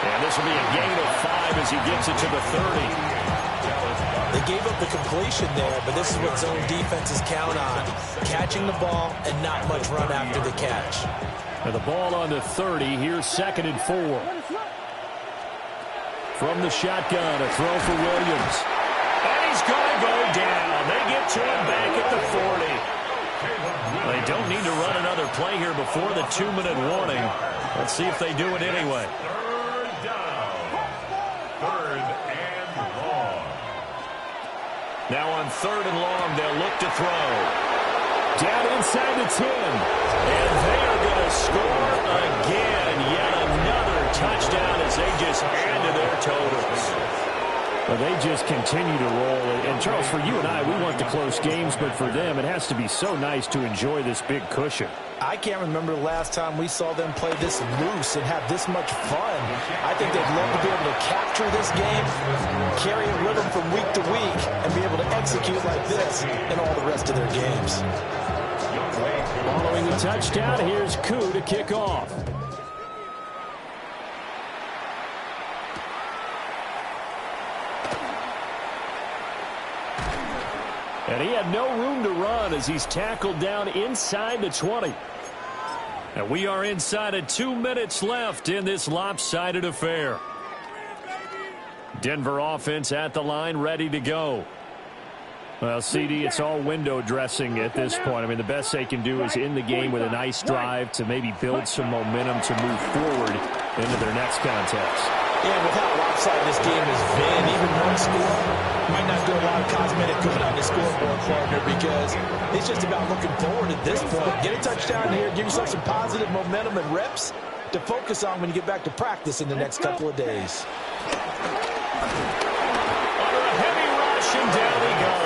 And this will be a gain of 5 as he gets it to the 30. They gave up the completion there, but this is what zone defenses count on. Catching the ball and not much run after the catch. And the ball on the 30. Here's 2nd and 4. From the shotgun, a throw for Williams. And he's going to go down. They get to him back at the 40. They don't need to run another play here before the 2-minute warning. Let's see if they do it anyway. Third down. Third and long. Now on 3rd and long, they'll look to throw. Down inside the 10. And they are going to score again. Yet another touchdown as they just add to their totals. Well, they just continue to roll. And, Charles, for you and I, we want the close games, but for them, it has to be so nice to enjoy this big cushion. I can't remember the last time we saw them play this loose and have this much fun. I think they'd love to be able to capture this game, carry a rhythm from week to week, and be able to execute like this in all the rest of their games. Following the touchdown, here's Koo to kick off. And he had no room to run as he's tackled down inside the 20. And we are inside of 2 minutes left in this lopsided affair. Denver offense at the line, ready to go. Well, CD, it's all window dressing at this point. I mean, the best they can do is end the game with a nice drive to maybe build some momentum to move forward into their next contest. Yeah, with how lopsided this game has been, even one score might not do a lot of cosmetic good on the scoreboard, partner, because it's just about looking forward at this point. Get a touchdown here, give yourself some positive momentum and reps to focus on when you get back to practice in the next couple of days. Under a heavy rush, and down he goes.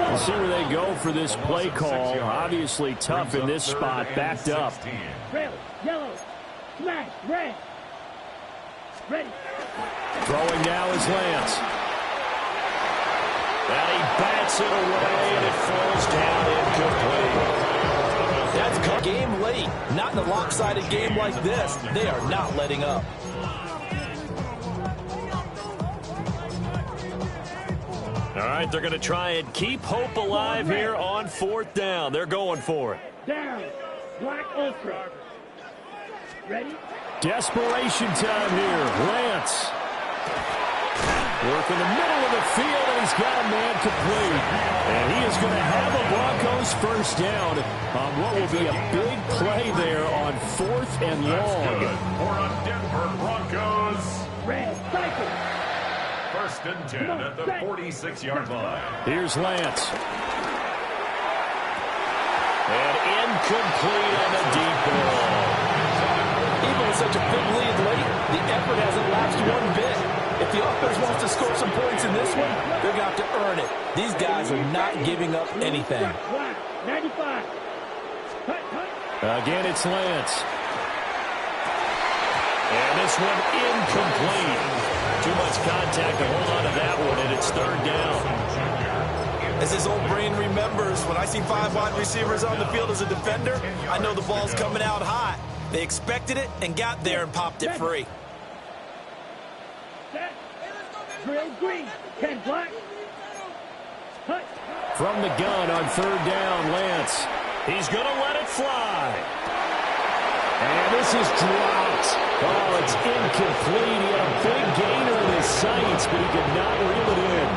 We'll see where they go for this play call. Obviously tough in this spot, backed up. Red, yellow, smash, red. Ready. Throwing now is Lance. And he bats it away, and it falls down incomplete. That's game late. Not in a lopsided game like this. They are not letting up. All right, they're going to try and keep hope alive here on 4th down. They're going for it. Down. Black ultra. Ready. Desperation time here. Lance. Work in the middle of the field, and he's got a man complete. And he is going to have a Broncos first down on what will be a big play there on 4th and long. For a Denver Broncos. Red, cycle. 1st and 10 at the 46-yard line. Here's Lance. And incomplete on the deep ball. Even with such a big lead late, the effort hasn't lapsed one bit. If the offense wants to score some points in this one, they're going to have to earn it. These guys are not giving up anything. 95. Again, it's Lance. And this one incomplete. Too much contact to hold on to that one, and it's 3rd down. As his old brain remembers, when I see 5 wide receivers on the field as a defender, I know the ball's coming out hot. They expected it and got there and popped it free. Drill green. 10 black. From the gun on 3rd down, Lance. He's going to let it fly. And this is dropped. Oh, it's incomplete. He had a big gainer in his sights, but he could not reel it in.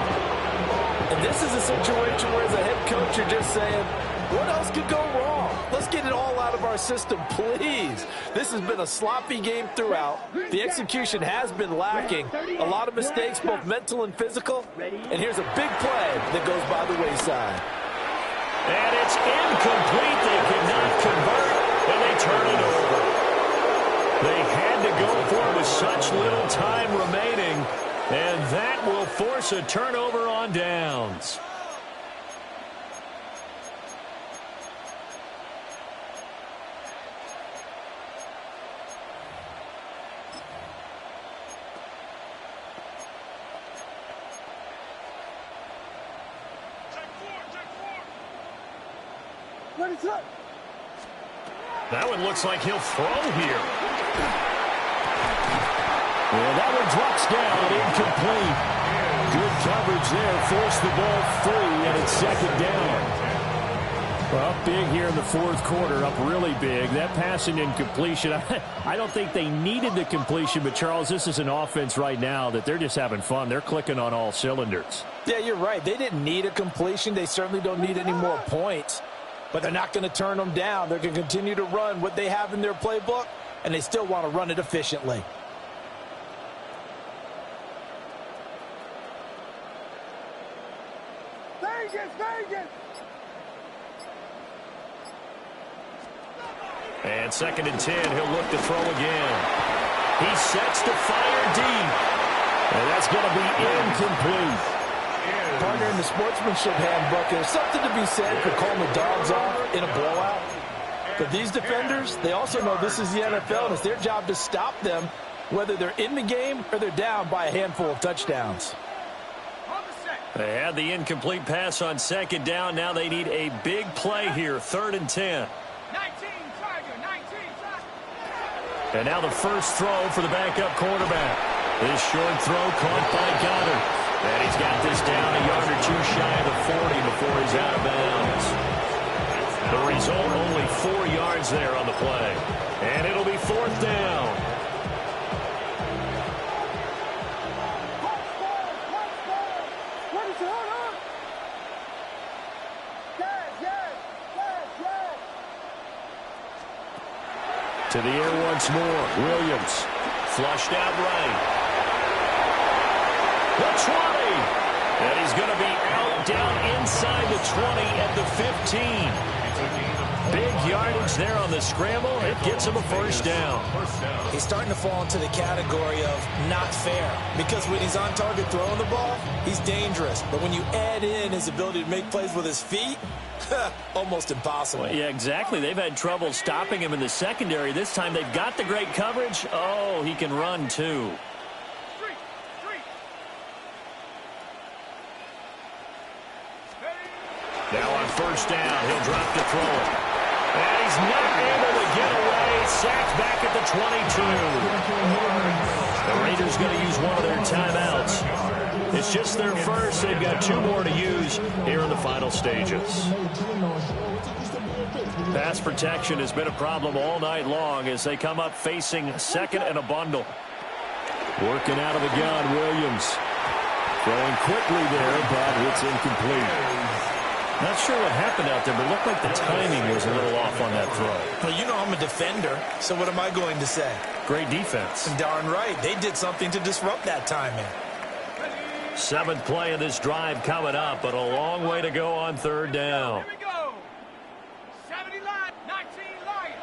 And this is a situation where as a head coach, you're just saying, what else could go wrong? Let's get it all out of our system, please. This has been a sloppy game throughout. The execution has been lacking. A lot of mistakes, both mental and physical. And here's a big play that goes by the wayside. And it's incomplete. They cannot convert, and they turn it over. They had to go for it with such little time remaining, and that will force a turnover on downs. That one looks like he'll throw here. And that one drops down, incomplete. Good coverage there, forced the ball free, and it's second down. Well, up big here in the fourth quarter, up really big. That passing incompletion, I don't think they needed the completion, but Charles, this is an offense right now that they're just having fun. They're clicking on all cylinders. Yeah, you're right. They didn't need a completion. They certainly don't need any more points. But they're not going to turn them down. They're going to continue to run what they have in their playbook, and they still want to run it efficiently. And 2nd and 10, he'll look to throw again. He sets to fire deep. And that's going to be incomplete. Partner, in the sportsmanship handbook, there's something to be said for calling the dogs off in a blowout. But these defenders, they also know this is the NFL, and it's their job to stop them, whether they're in the game or they're down by a handful of touchdowns. They had the incomplete pass on 2nd down. Now they need a big play here, 3rd and 10. And now the first throw for the backup quarterback. This short throw caught by Goddard. And he's got this down a yard or two shy of the 40 before he's out of bounds. The result, only 4 yards there on the play. And it'll be 4th down. To the air once more. Williams flushed out right. The 20. And he's going to be out down inside the 20 at the 15. Big yardage there on the scramble. It gets him a first down. He's starting to fall into the category of not fair, because when he's on target throwing the ball, he's dangerous. But when you add in his ability to make plays with his feet, almost impossible. Well, yeah, exactly. They've had trouble stopping him in the secondary. This time they've got the great coverage. Oh, he can run too. Now on first down, he'll drop to throw it. And he's not able to get away. Sacked back at the 22. The Raiders going to use one of their timeouts. It's just their first. They've got 2 more to use here in the final stages. Pass protection has been a problem all night long as they come up facing 2nd and a bundle. Working out of the gun, Williams. Throwing quickly there, but it's incomplete. Not sure what happened out there, but it looked like the timing was a little off on that throw. Well, you know I'm a defender, so what am I going to say? Great defense. Darn right. They did something to disrupt that timing. 7th play of this drive coming up, but a long way to go on 3rd down. Here we go. 70 line, 19 line,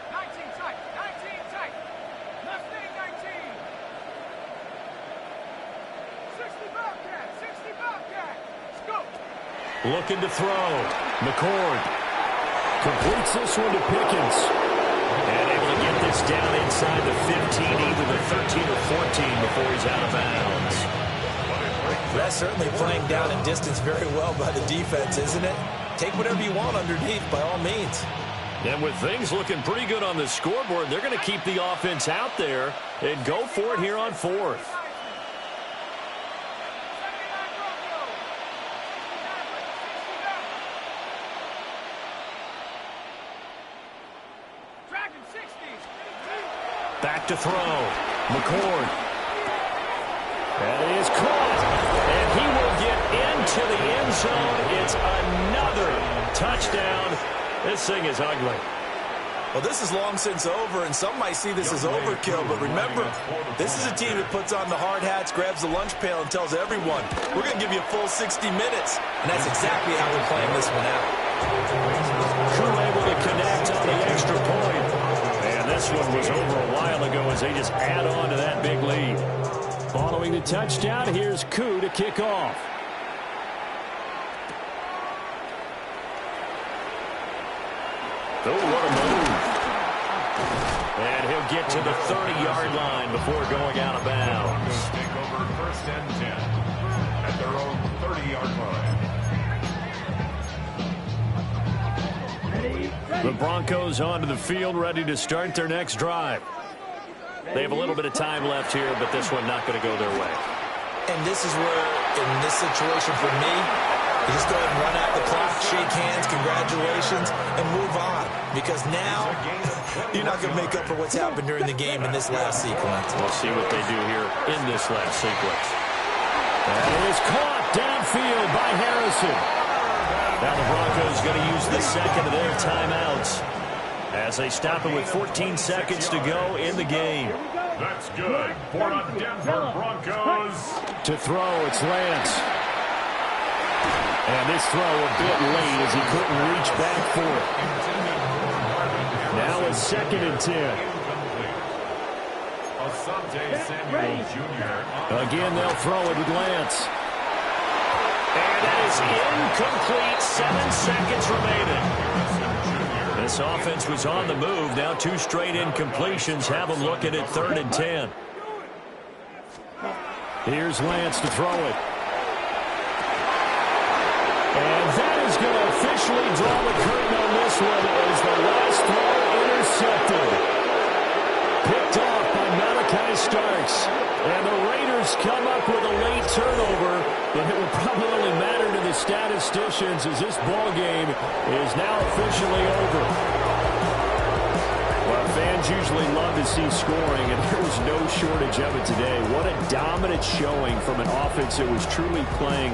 19 tight, 19 tight. Left thing, 19. 60 Bobcat, 60 Bobcat. Let's go. Looking to throw. McCord completes this one to Pickens. And able to get this down inside the 15, either the 13 or 14 before he's out of bounds. That's certainly playing down in distance very well by the defense, isn't it? Take whatever you want underneath, by all means. And with things looking pretty good on the scoreboard, they're going to keep the offense out there and go for it here on 4th. Back to throw. McCord. That is caught. And he will get into the end zone. It's another touchdown. This thing is ugly. Well, this is long since over, and some might see this as overkill, but remember, this is a team that puts on the hard hats, grabs the lunch pail, and tells everyone, we're going to give you a full 60 minutes, and that's exactly how they're playing this one out. Crew able to connect on the extra point. And this one was over a while ago as they just add on to that big lead. Following the touchdown, here's Koo to kick off. Oh, what a move. And he'll get to the 30-yard line before going out of bounds. Take over first and 10 at their own 30-yard line. The Broncos onto the field, ready to start their next drive. They have a little bit of time left here, but this one not going to go their way. And this is where, in this situation for me, you just go ahead and run out the clock, shake hands, congratulations, and move on. Because now, you're not going to make up for what's happened during the game in this last sequence. We'll see what they do here in this last sequence. That is caught downfield by Harrison. Now the Broncos going to use the second of their timeouts as they stop it with 14 seconds to go in the game. That's good for the Denver Broncos. To throw, it's Lance. And this throw a bit late as he couldn't reach back for it. Now it's 2nd and 10. Again, they'll throw it with Lance. And that is incomplete. 7 seconds remaining. This offense was on the move. Now 2 straight incompletions have them looking at 3rd and 10. Here's Lance to throw it. And that is going to officially draw the curtain on this one as the last throw intercepted. Picked off by Malachi Starks. And the Raiders come up with a late turnover, but it will probably only matter to the statisticians as this ball game is now officially over. Well, fans usually love to see scoring, and there was no shortage of it today. What a dominant showing from an offense that was truly playing